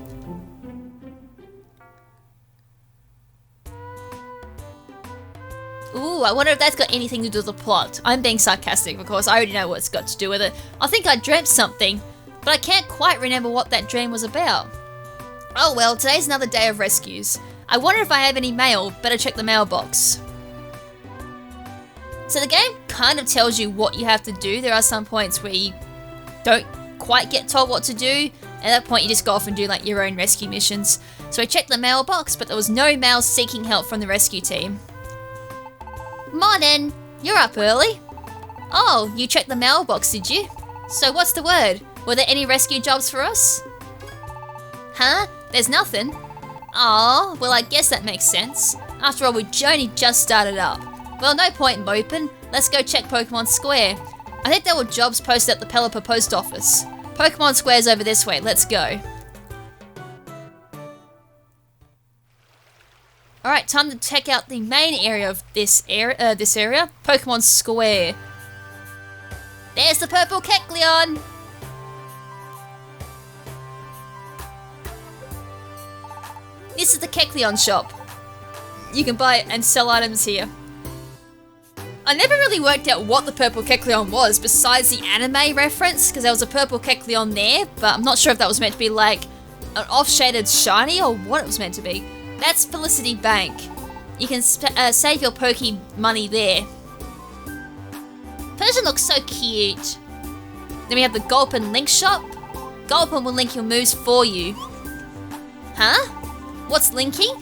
Ooh, I wonder if that's got anything to do with the plot. I'm being sarcastic, of course. I already know what it's got to do with it. I think I dreamt something, but I can't quite remember what that dream was about. Oh well, today's another day of rescues. I wonder if I have any mail. Better check the mailbox. So the game kind of tells you what you have to do. There are some points where you don't quite get told what to do, At that point, you just go off and do like your own rescue missions. So I checked the mailbox, but there was no mail seeking help from the rescue team. Morning! You're up early. Oh, you checked the mailbox, did you? So what's the word? Were there any rescue jobs for us? Huh? There's nothing? Aw, well I guess that makes sense. After all, we only just started up. Well, no point in moping. Let's go check Pokemon Square. I think there were jobs posted at the Pelipper post office. Pokemon Square's over this way, let's go. Alright, time to check out the main area of this area, Pokemon Square. There's the purple Kecleon! This is the Kecleon shop. You can buy and sell items here. I never really worked out what the purple Kecleon was besides the anime reference, because there was a purple Kecleon there, but I'm not sure if that was meant to be like an off-shaded shiny or what it was meant to be. That's Felicity Bank. You can save your Poke money there. Person looks so cute. Then we have the Gulpin Link shop. Gulpin will link your moves for you. Huh? What's linking?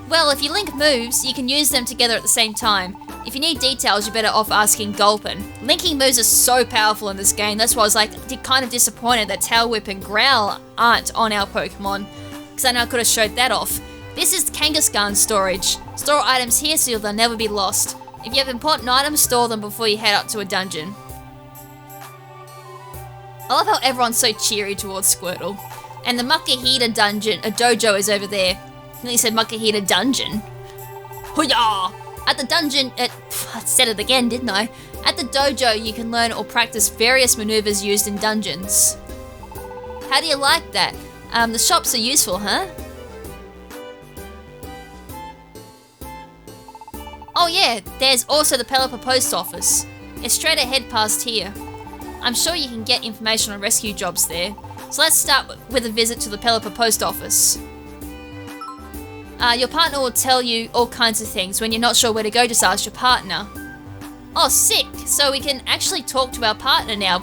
Well, if you link moves, you can use them together at the same time. If you need details, you're better off asking Gulpin. Linking moves are so powerful in this game, that's why I was like kind of disappointed that Tail Whip and Growl aren't on our Pokemon, because I know I could have showed that off. This is Kangaskhan storage. Store items here so they'll never be lost. If you have important items, store them before you head out to a dungeon. I love how everyone's so cheery towards Squirtle. And the Makahita dungeon, a dojo is over there. I nearly said Makahita dungeon. Hoo-yah! At the dungeon, I said it again, didn't I? At the dojo, you can learn or practice various maneuvers used in dungeons. How do you like that? The shops are useful, huh? Oh yeah, there's also the Pelipper post office. It's straight ahead past here. I'm sure you can get information on rescue jobs there. So let's start with a visit to the Pelipper post office. Your partner will tell you all kinds of things. When you're not sure where to go, just ask your partner. Oh, sick! So we can actually talk to our partner now.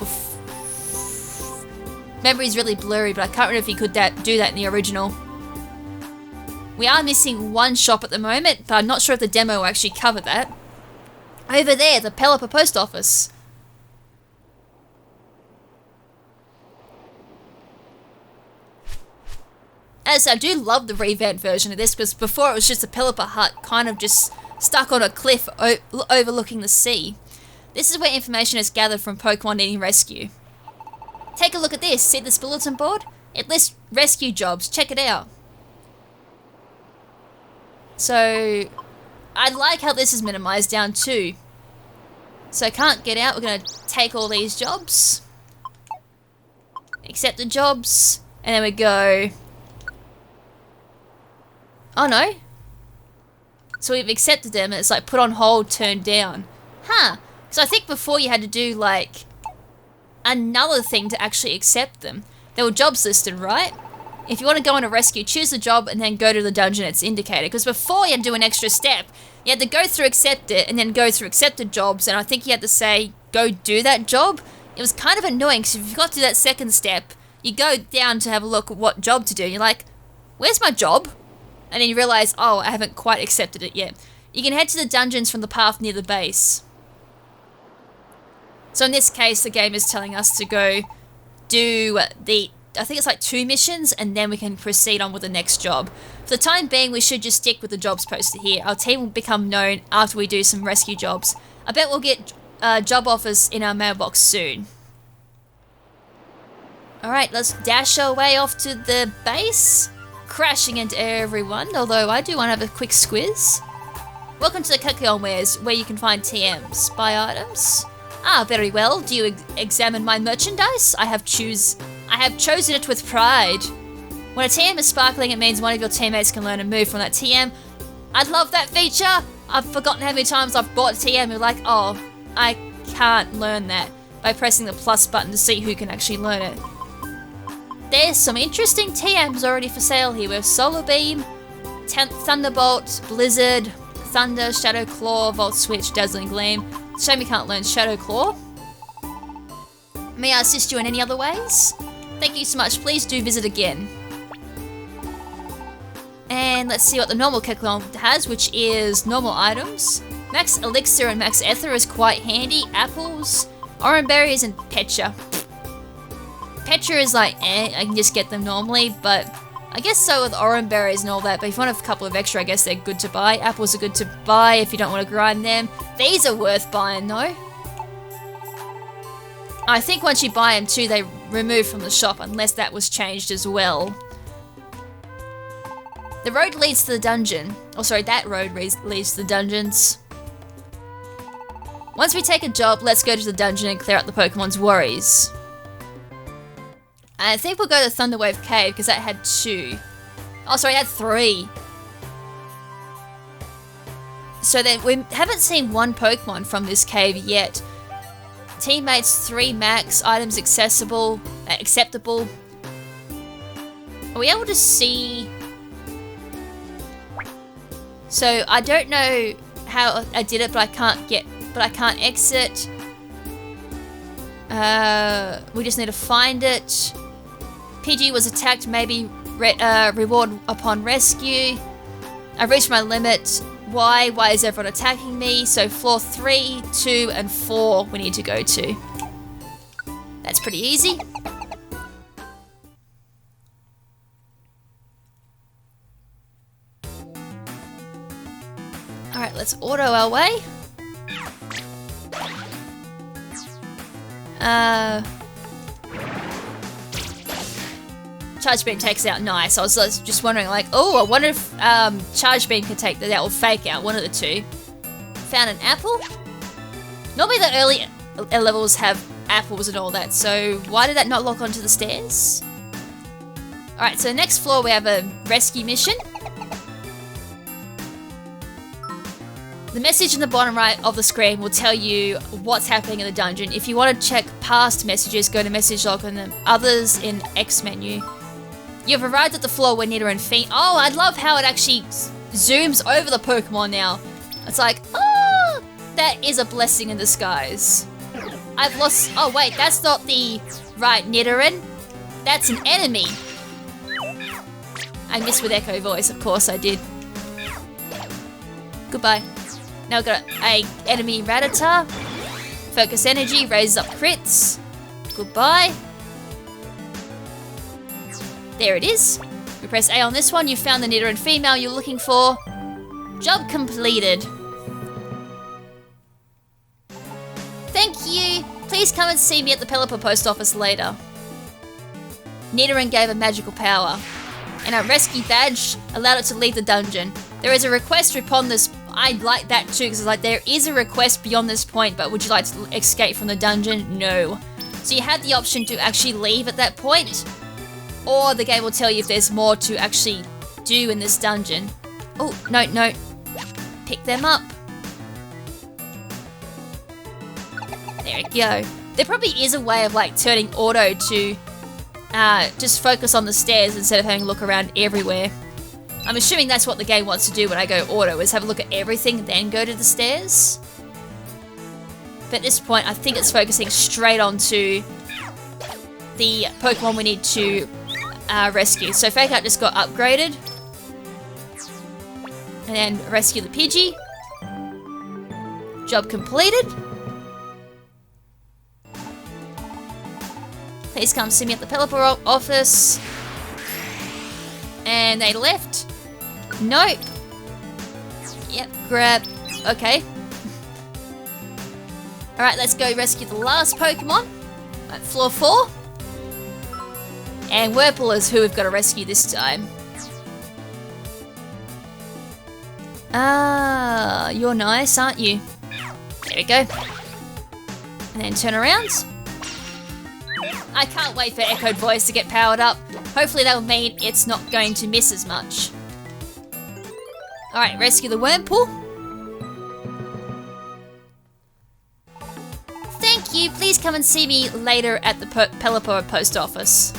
Memory's really blurry, but I can't remember if you could do that in the original. We are missing one shop at the moment, but I'm not sure if the demo will actually cover that. Over there, the Pelipper post office. As I do love the revamped version of this, because before it was just a Pelipper hut, kind of just stuck on a cliff overlooking the sea. This is where information is gathered from Pokemon needing rescue. Take a look at this, see this bulletin board? It lists rescue jobs, check it out. So, I like how this is minimized down too. So can't get out, we're going to take all these jobs. Accept the jobs, and then we go... Oh no. So we've accepted them and it's like put on hold, turned down. Huh. So I think before you had to do like another thing to actually accept them. There were jobs listed, right? If you want to go on a rescue, choose the job and then go to the dungeon it's indicated. Because before you had to do an extra step. You had to go through accept it and then go through accepted jobs. And I think you had to say, go do that job. It was kind of annoying because if you got to that second step, you go down to have a look at what job to do. And you're like, where's my job? And then you realise, oh, I haven't quite accepted it yet. You can head to the dungeons from the path near the base. So in this case, the game is telling us to go do I think it's like 2 missions, and then we can proceed on with the next job. For the time being, we should just stick with the jobs posted here. Our team will become known after we do some rescue jobs. I bet we'll get job offers in our mailbox soon. Alright, let's dash our way off to the base. Crashing into everyone, although I do want to have a quick squiz. Welcome to the Kecleon Wares, where you can find TMs. Buy items. Ah, very well. Do you examine my merchandise? I have chosen it with pride. When a TM is sparkling, it means one of your teammates can learn a move from that TM. I'd love that feature. I've forgotten how many times I've bought a TM and you're like, oh, I can't learn that, by pressing the plus button to see who can actually learn it. There's some interesting TMs already for sale here. We have Solar Beam, Thunderbolt, Blizzard, Thunder, Shadow Claw, Volt Switch, Dazzling Gleam. Shame we can't learn Shadow Claw. May I assist you in any other ways? Thank you so much. Please do visit again. And let's see what the normal Pokemon has, which is normal items. Max Elixir and Max Ether is quite handy. Apples, Orange Berries, and Pecha. Pecha is like, I can just get them normally, but I guess so with Orange Berries and all that. But if you want a couple of extra, I guess they're good to buy. Apples are good to buy if you don't want to grind them. These are worth buying though. I think once you buy them too, they remove from the shop, unless that was changed as well. The road leads to the dungeon. Oh, sorry, that road leads to the dungeons. Once we take a job, let's go to the dungeon and clear out the Pokemon's worries. I think we'll go to Thunderwave Cave, because that had 2. Oh, sorry, it had 3. So then, we haven't seen one Pokemon from this cave yet. Teammates 3 max, items acceptable. Are we able to see... So, I don't know how I did it, but I can't exit. We just need to find it. Pidgey was attacked, maybe reward upon rescue. I've reached my limit. Why? Why is everyone attacking me? So floor 3, 2, and 4 we need to go to. That's pretty easy. Alright, let's auto our way. Charge Beam takes it out nice. I was just wondering, like, oh, I wonder if Charge Beam can take that out or Fake Out, one of the two. Found an apple. Normally the early levels have apples and all that, so why did that not lock onto the stairs? Alright, so next floor we have a rescue mission. The message in the bottom right of the screen will tell you what's happening in the dungeon. If you want to check past messages, go to message log and then others in X menu. You've arrived at the floor where Nita and Fiend... Oh, I love how it actually zooms over the Pokemon now. It's like, oh, that is a blessing in disguise. I've lost... Oh, wait, that's not the right Nidoran. That's an enemy. I missed with Echo Voice, of course I did. Goodbye. Now we've got a enemy Rattata. Focus Energy, raises up crits. Goodbye. There it is. We press A on this one, you found the Nidoran female you're looking for. Job completed. Thank you. Please come and see me at the Pelipper post office later. Nidoran gave a magical power, and a rescue badge allowed it to leave the dungeon. There is a request upon this. I like that too, because it's like, there is a request beyond this point, but would you like to escape from the dungeon? No. So you have the option to actually leave at that point, or the game will tell you if there's more to actually do in this dungeon. Oh, no. Pick them up. There we go. There probably is a way of like turning auto to just focus on the stairs instead of having a look around everywhere. I'm assuming that's what the game wants to do when I go auto, is have a look at everything, then go to the stairs. But at this point, I think it's focusing straight onto the Pokemon we need to rescue. So Fake Out just got upgraded. And then rescue the Pidgey. Job completed. Please come see me at the Pelipper office. And they left. Nope. Yep, grab. Okay. Alright, let's go rescue the last Pokemon at floor 4. And Whirple is who we've got to rescue this time. Ah, you're nice, aren't you? There we go. And then turn around. I can't wait for Echoed Voice to get powered up. Hopefully that will mean it's not going to miss as much. Alright, rescue the Wurmple. Thank you. Please come and see me later at the Pelipper post office.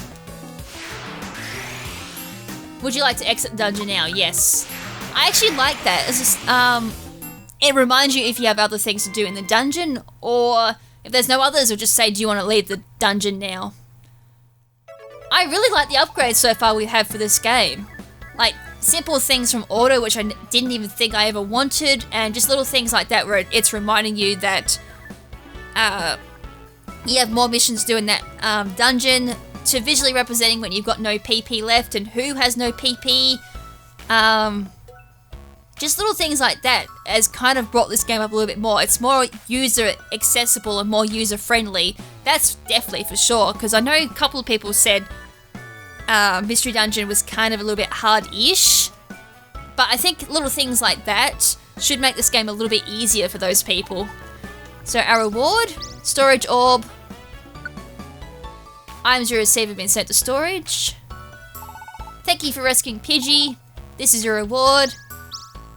Would you like to exit the dungeon now? Yes. I actually like that. It's just, it reminds you if you have other things to do in the dungeon, or if there's no others, it'll just say, do you want to leave the dungeon now? I really like the upgrades so far we have for this game. Like, simple things from auto, which I didn't even think I ever wanted, and just little things like that where it's reminding you that you have more missions to do in that dungeon, to visually representing when you've got no PP left and who has no PP. Just little things like that has kind of brought this game up a little bit more. It's more user accessible and more user friendly. That's definitely for sure, because I know a couple of people said Mystery Dungeon was kind of a little bit hard-ish, but I think little things like that should make this game a little bit easier for those people. So our reward, storage orb. Items you receive have been sent to storage. Thank you for rescuing Pidgey. This is your reward.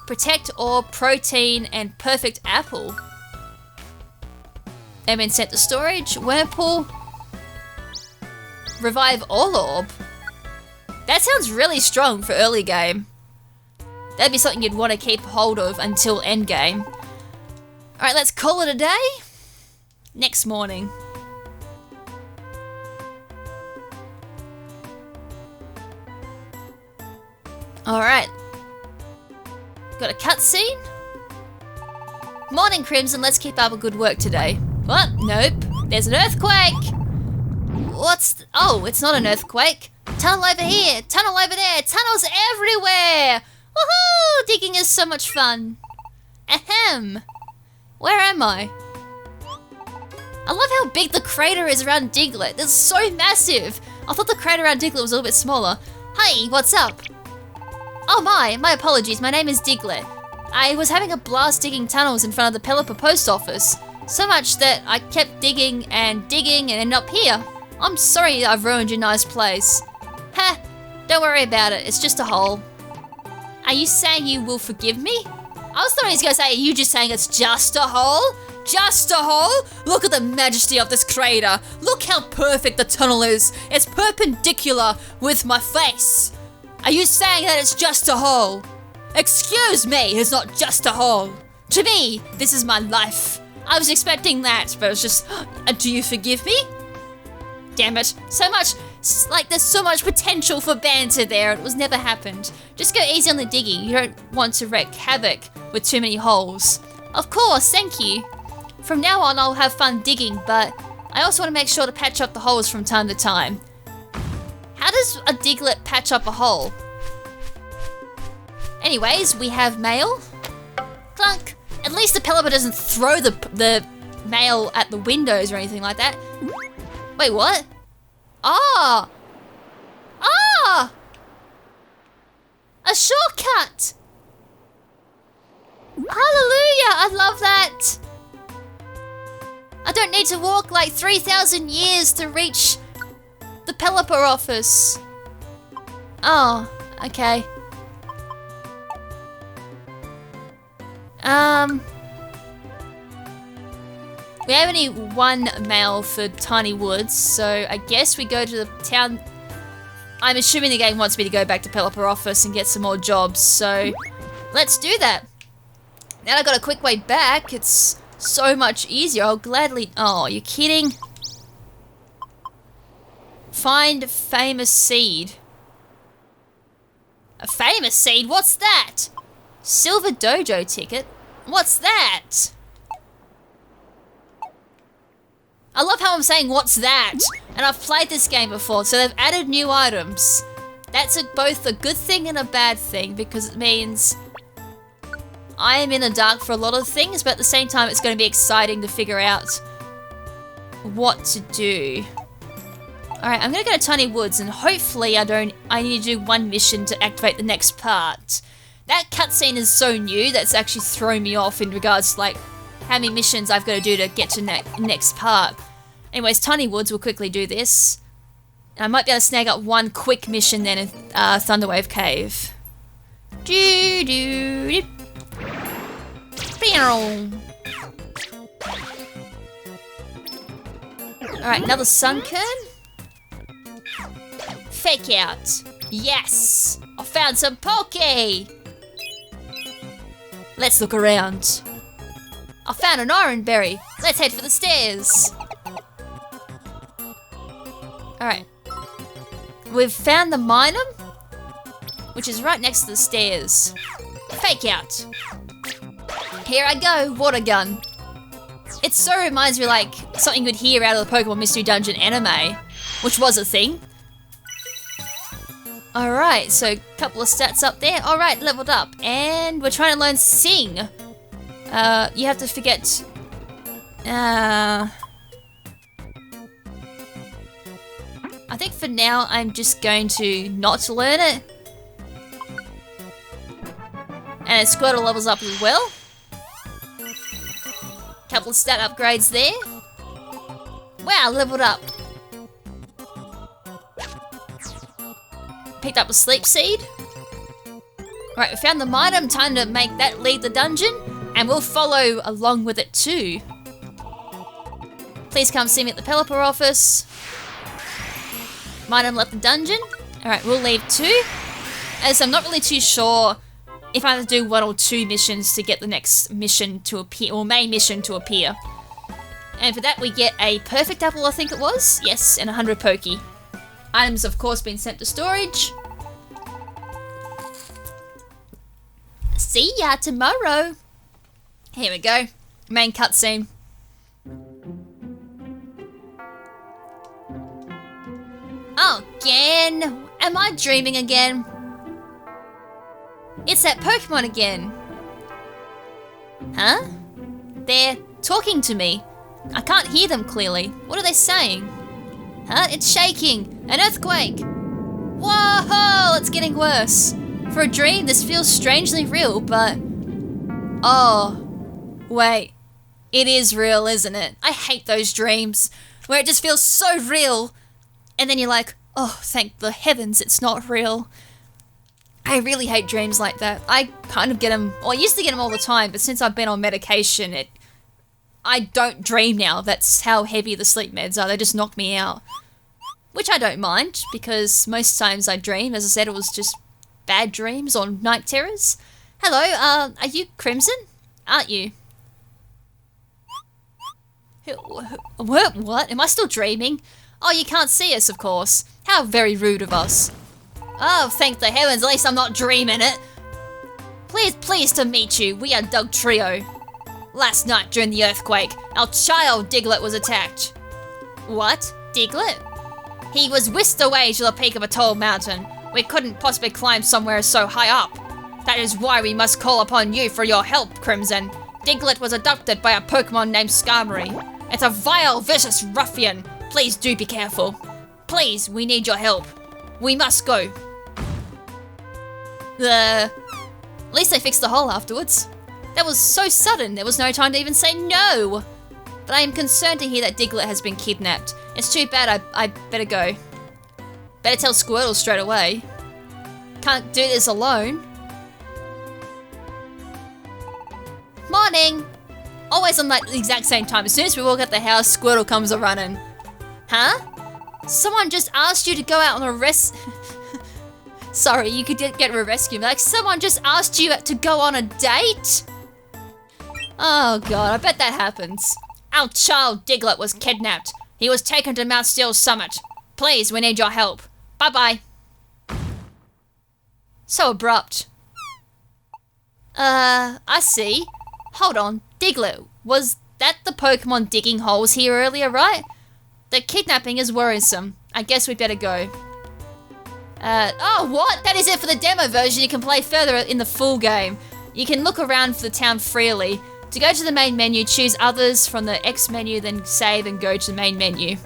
Protect orb, protein, and perfect apple. They've been sent to storage. Whirlpool. Revive all orb. That sounds really strong for early game. That'd be something you'd want to keep hold of until end game. Alright, let's call it a day. Next morning. Alright. Got a cutscene. Morning, KrimZen. Let's keep up a good work today. What? Nope. There's an earthquake. Oh, it's not an earthquake. Tunnel over here. Tunnel over there. Tunnels everywhere. Woohoo! Digging is so much fun. Ahem. Where am I? I love how big the crater is around Diglett. It's so massive. I thought the crater around Diglett was a little bit smaller. Hey, what's up? Oh my apologies, my name is Diglett. I was having a blast digging tunnels in front of the Pelipper post office. So much that I kept digging and ended up here. I'm sorry I've ruined your nice place. Heh, don't worry about it, it's just a hole. Are you saying you will forgive me? I was thought he was going to say, are you just saying it's just a hole? Just a hole? Look at the majesty of this crater. Look how perfect the tunnel is. It's perpendicular with my face. Are you saying that it's just a hole? Excuse me, it's not just a hole. To me, this is my life. I was expecting that, but it was just, do you forgive me? Damn it, there's so much potential for banter there, it was never happened. Just go easy on the digging, you don't want to wreak havoc with too many holes. Of course, thank you. From now on, I'll have fun digging, but I also want to make sure to patch up the holes from time to time. How does a Diglett patch up a hole? Anyways, we have mail. Clunk. At least the Pelipper doesn't throw the mail at the windows or anything like that. Wait, what? Ah! A shortcut! Hallelujah! I love that! I don't need to walk like 3,000 years to reach the Pelipper office. Oh, okay. We have only one mail for Tiny Woods, so I guess we go to the town. I'm assuming the game wants me to go back to Pelipper office and get some more jobs, so let's do that. Now I got a quick way back, it's so much easier, I'll gladly... Oh, you're kidding? Find famous seed. A famous seed? What's that? Silver Dojo ticket? What's that? I love how I'm saying, what's that? And I've played this game before, so they've added new items. That's both a good thing and a bad thing, because it means I am in the dark for a lot of things, but at the same time it's going to be exciting to figure out what to do. Alright, I'm going to go to Tiny Woods, and hopefully I need to do one mission to activate the next part. That cutscene is so new, that's actually thrown me off in regards to, like, how many missions I've got to do to get to next part. Anyways, Tiny Woods will quickly do this. I might be able to snag up one quick mission then in Thunderwave Cave. Alright, another Sunkern. Fake out. Yes! I found some Poke! Let's look around. I found an Iron Berry. Let's head for the stairs. Alright. we've found the miner, which is right next to the stairs. Fake out. Here I go, water gun. It so reminds me like something you'd hear out of the Pokemon Mystery Dungeon anime, which was a thing. Alright, so a couple of stats up there. Alright, leveled up. And we're trying to learn Sing. You have to forget... I think for now I'm just going to not learn it. And Squirtle levels up as well. Couple of stat upgrades there. Wow, leveled up. Picked up a sleep seed. Right, we found the miner. Time to make that lead the dungeon, and we'll follow along with it too. Please come see me at the Pelipper office. Miner left the dungeon. Alright, we'll leave too. As I'm not really too sure if I have to do 1 or 2 missions to get the next mission to appear, or main mission to appear. And for that we get a perfect apple, I think it was. Yes, and 100 Pokey. Items, of course, been sent to storage. See ya tomorrow. Here we go. Main cutscene. Oh, again? Am I dreaming again? It's that Pokemon again. Huh? They're talking to me. I can't hear them clearly. What are they saying? Huh? It's shaking. An earthquake. Whoa! It's getting worse. For a dream, this feels strangely real, but... Oh. Wait. It is real, isn't it? I hate those dreams, where it just feels so real, and then you're like, oh, thank the heavens it's not real. I really hate dreams like that. I kind of get them, well, I used to get them all the time, but since I've been on medication, I don't dream now. That's how heavy the sleep meds are. They just knock me out. Which I don't mind, because most times I dream, as I said, it was just bad dreams or night terrors. Hello, are you KrimZen? Aren't you? What? Am I still dreaming? Oh, you can't see us, of course. How very rude of us. Oh, thank the heavens, at least I'm not dreaming it. Pleased to meet you. We are Doug Trio. Last night during the earthquake, our child Diglett was attacked. What? Diglett? He was whisked away to the peak of a tall mountain. We couldn't possibly climb somewhere so high up. That is why we must call upon you for your help, KrimZen. Diglett was adopted by a Pokemon named Skarmory. It's a vile, vicious ruffian. Please do be careful. Please, we need your help. We must go. At least they fixed the hole afterwards. That was so sudden, there was no time to even say no. But I am concerned to hear that Diglett has been kidnapped. It's too bad, I better go. Better tell Squirtle straight away. Can't do this alone. Morning! Always on like the exact same time. As soon as we walk out the house, Squirtle comes a-running. Huh? Someone just asked you to go out on a Sorry, you could get a rescue. Like, someone just asked you to go on a date? Oh god, I bet that happens. Our child Diglett was kidnapped. He was taken to Mount Steel's summit. Please, we need your help. Bye-bye. So abrupt. I see. Hold on, Diglett, was that the Pokemon digging holes here earlier, right? The kidnapping is worrisome. I guess we'd better go. Oh, what? That is it for the demo version. You can play further in the full game. You can look around for the town freely. To go to the main menu, choose others from the X menu, then save and go to the main menu.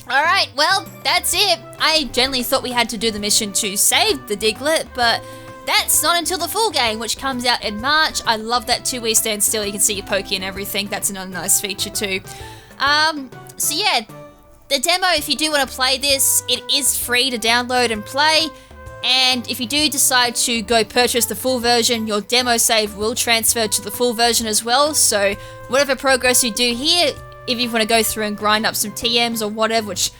Alright, well, that's it. I generally thought we had to do the mission to save the Diglett, but that's not until the full game, which comes out in March. I love that too, where you stand still, you can see your Poké and everything. That's another nice feature too. So yeah, the demo, if you do want to play this, it is free to download and play. And if you do decide to go purchase the full version, your demo save will transfer to the full version as well. So whatever progress you do here, if you want to go through and grind up some TMs or whatever, which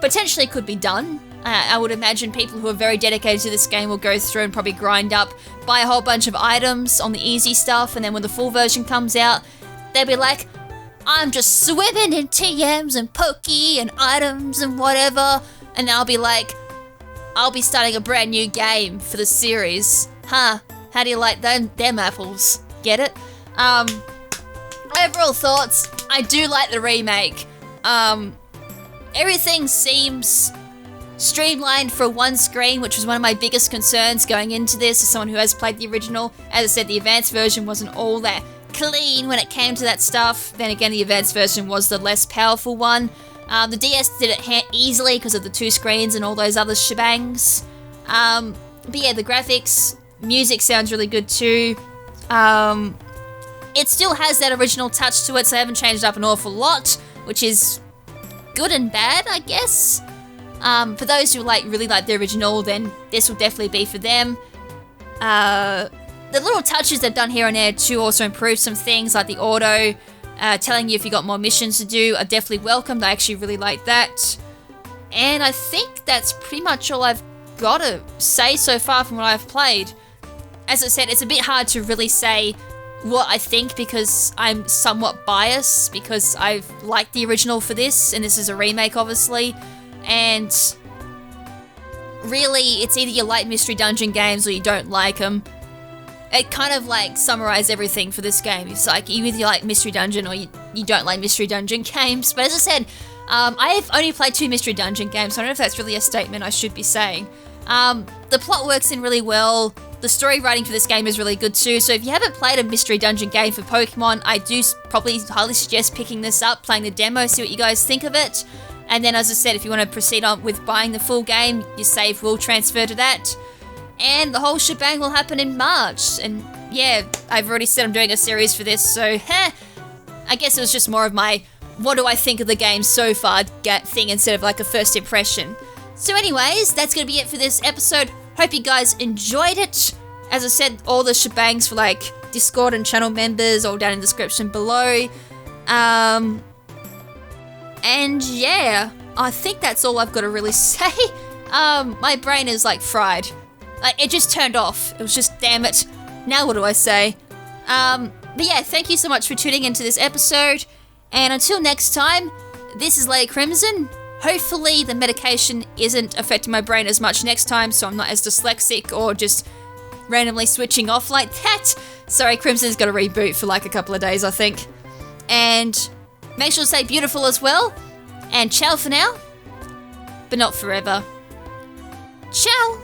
potentially could be done. I would imagine people who are very dedicated to this game will go through and probably grind up, buy a whole bunch of items on the easy stuff, and then when the full version comes out, they'll be like, I'm just swimming in TMs and Poké and items and whatever. and then I'll be like, I'll be starting a brand new game for the series. Huh, how do you like them apples? Get it? Overall thoughts, I do like the remake. Everything seems streamlined for one screen, which was one of my biggest concerns going into this as someone who has played the original. As I said, the advanced version wasn't all that clean when it came to that stuff. Then again, the advanced version was the less powerful one. The DS did it easily because of the 2 screens and all those other shebangs. But yeah, the graphics, music sounds really good too. It still has that original touch to it, so I haven't changed up an awful lot, which is good and bad, I guess. For those who really like the original, then this will definitely be for them. The little touches they've done here and there to also improve some things, like the auto, telling you if you got more missions to do, are definitely welcomed. I actually really like that. And I think that's pretty much all I've got to say so far from what I've played. As I said, it's a bit hard to really say what I think because I'm somewhat biased because I've liked the original for this, and this is a remake, obviously. And really, it's either you like Mystery Dungeon games or you don't like them. It kind of summarized everything for this game. It's like you either like Mystery Dungeon or you don't like Mystery Dungeon games. But as I said, I've only played 2 Mystery Dungeon games, so I don't know if that's really a statement I should be saying. The plot works in really well. The story writing for this game is really good too, so if you haven't played a Mystery Dungeon game for Pokemon, I do probably highly suggest picking this up, playing the demo, see what you guys think of it. And then, as I said, if you want to proceed on with buying the full game, your save will transfer to that. And the whole shebang will happen in March. And yeah, I've already said I'm doing a series for this, so I guess it was just more of my what do I think of the game so far thing instead of a first impression. So anyways, that's going to be it for this episode. Hope you guys enjoyed it. As I said, all the shebangs for Discord and channel members all down in the description below. And yeah, I think that's all I've got to really say. My brain is fried. It just turned off. It was just, damn it. Now what do I say? But yeah, thank you so much for tuning into this episode. And until next time, this is Lady KrimZen. Hopefully the medication isn't affecting my brain as much next time, so I'm not as dyslexic or just randomly switching off like that. Sorry, KrimZen's got a reboot for a couple of days, I think. And make sure to stay beautiful as well. And ciao for now, but not forever. Ciao!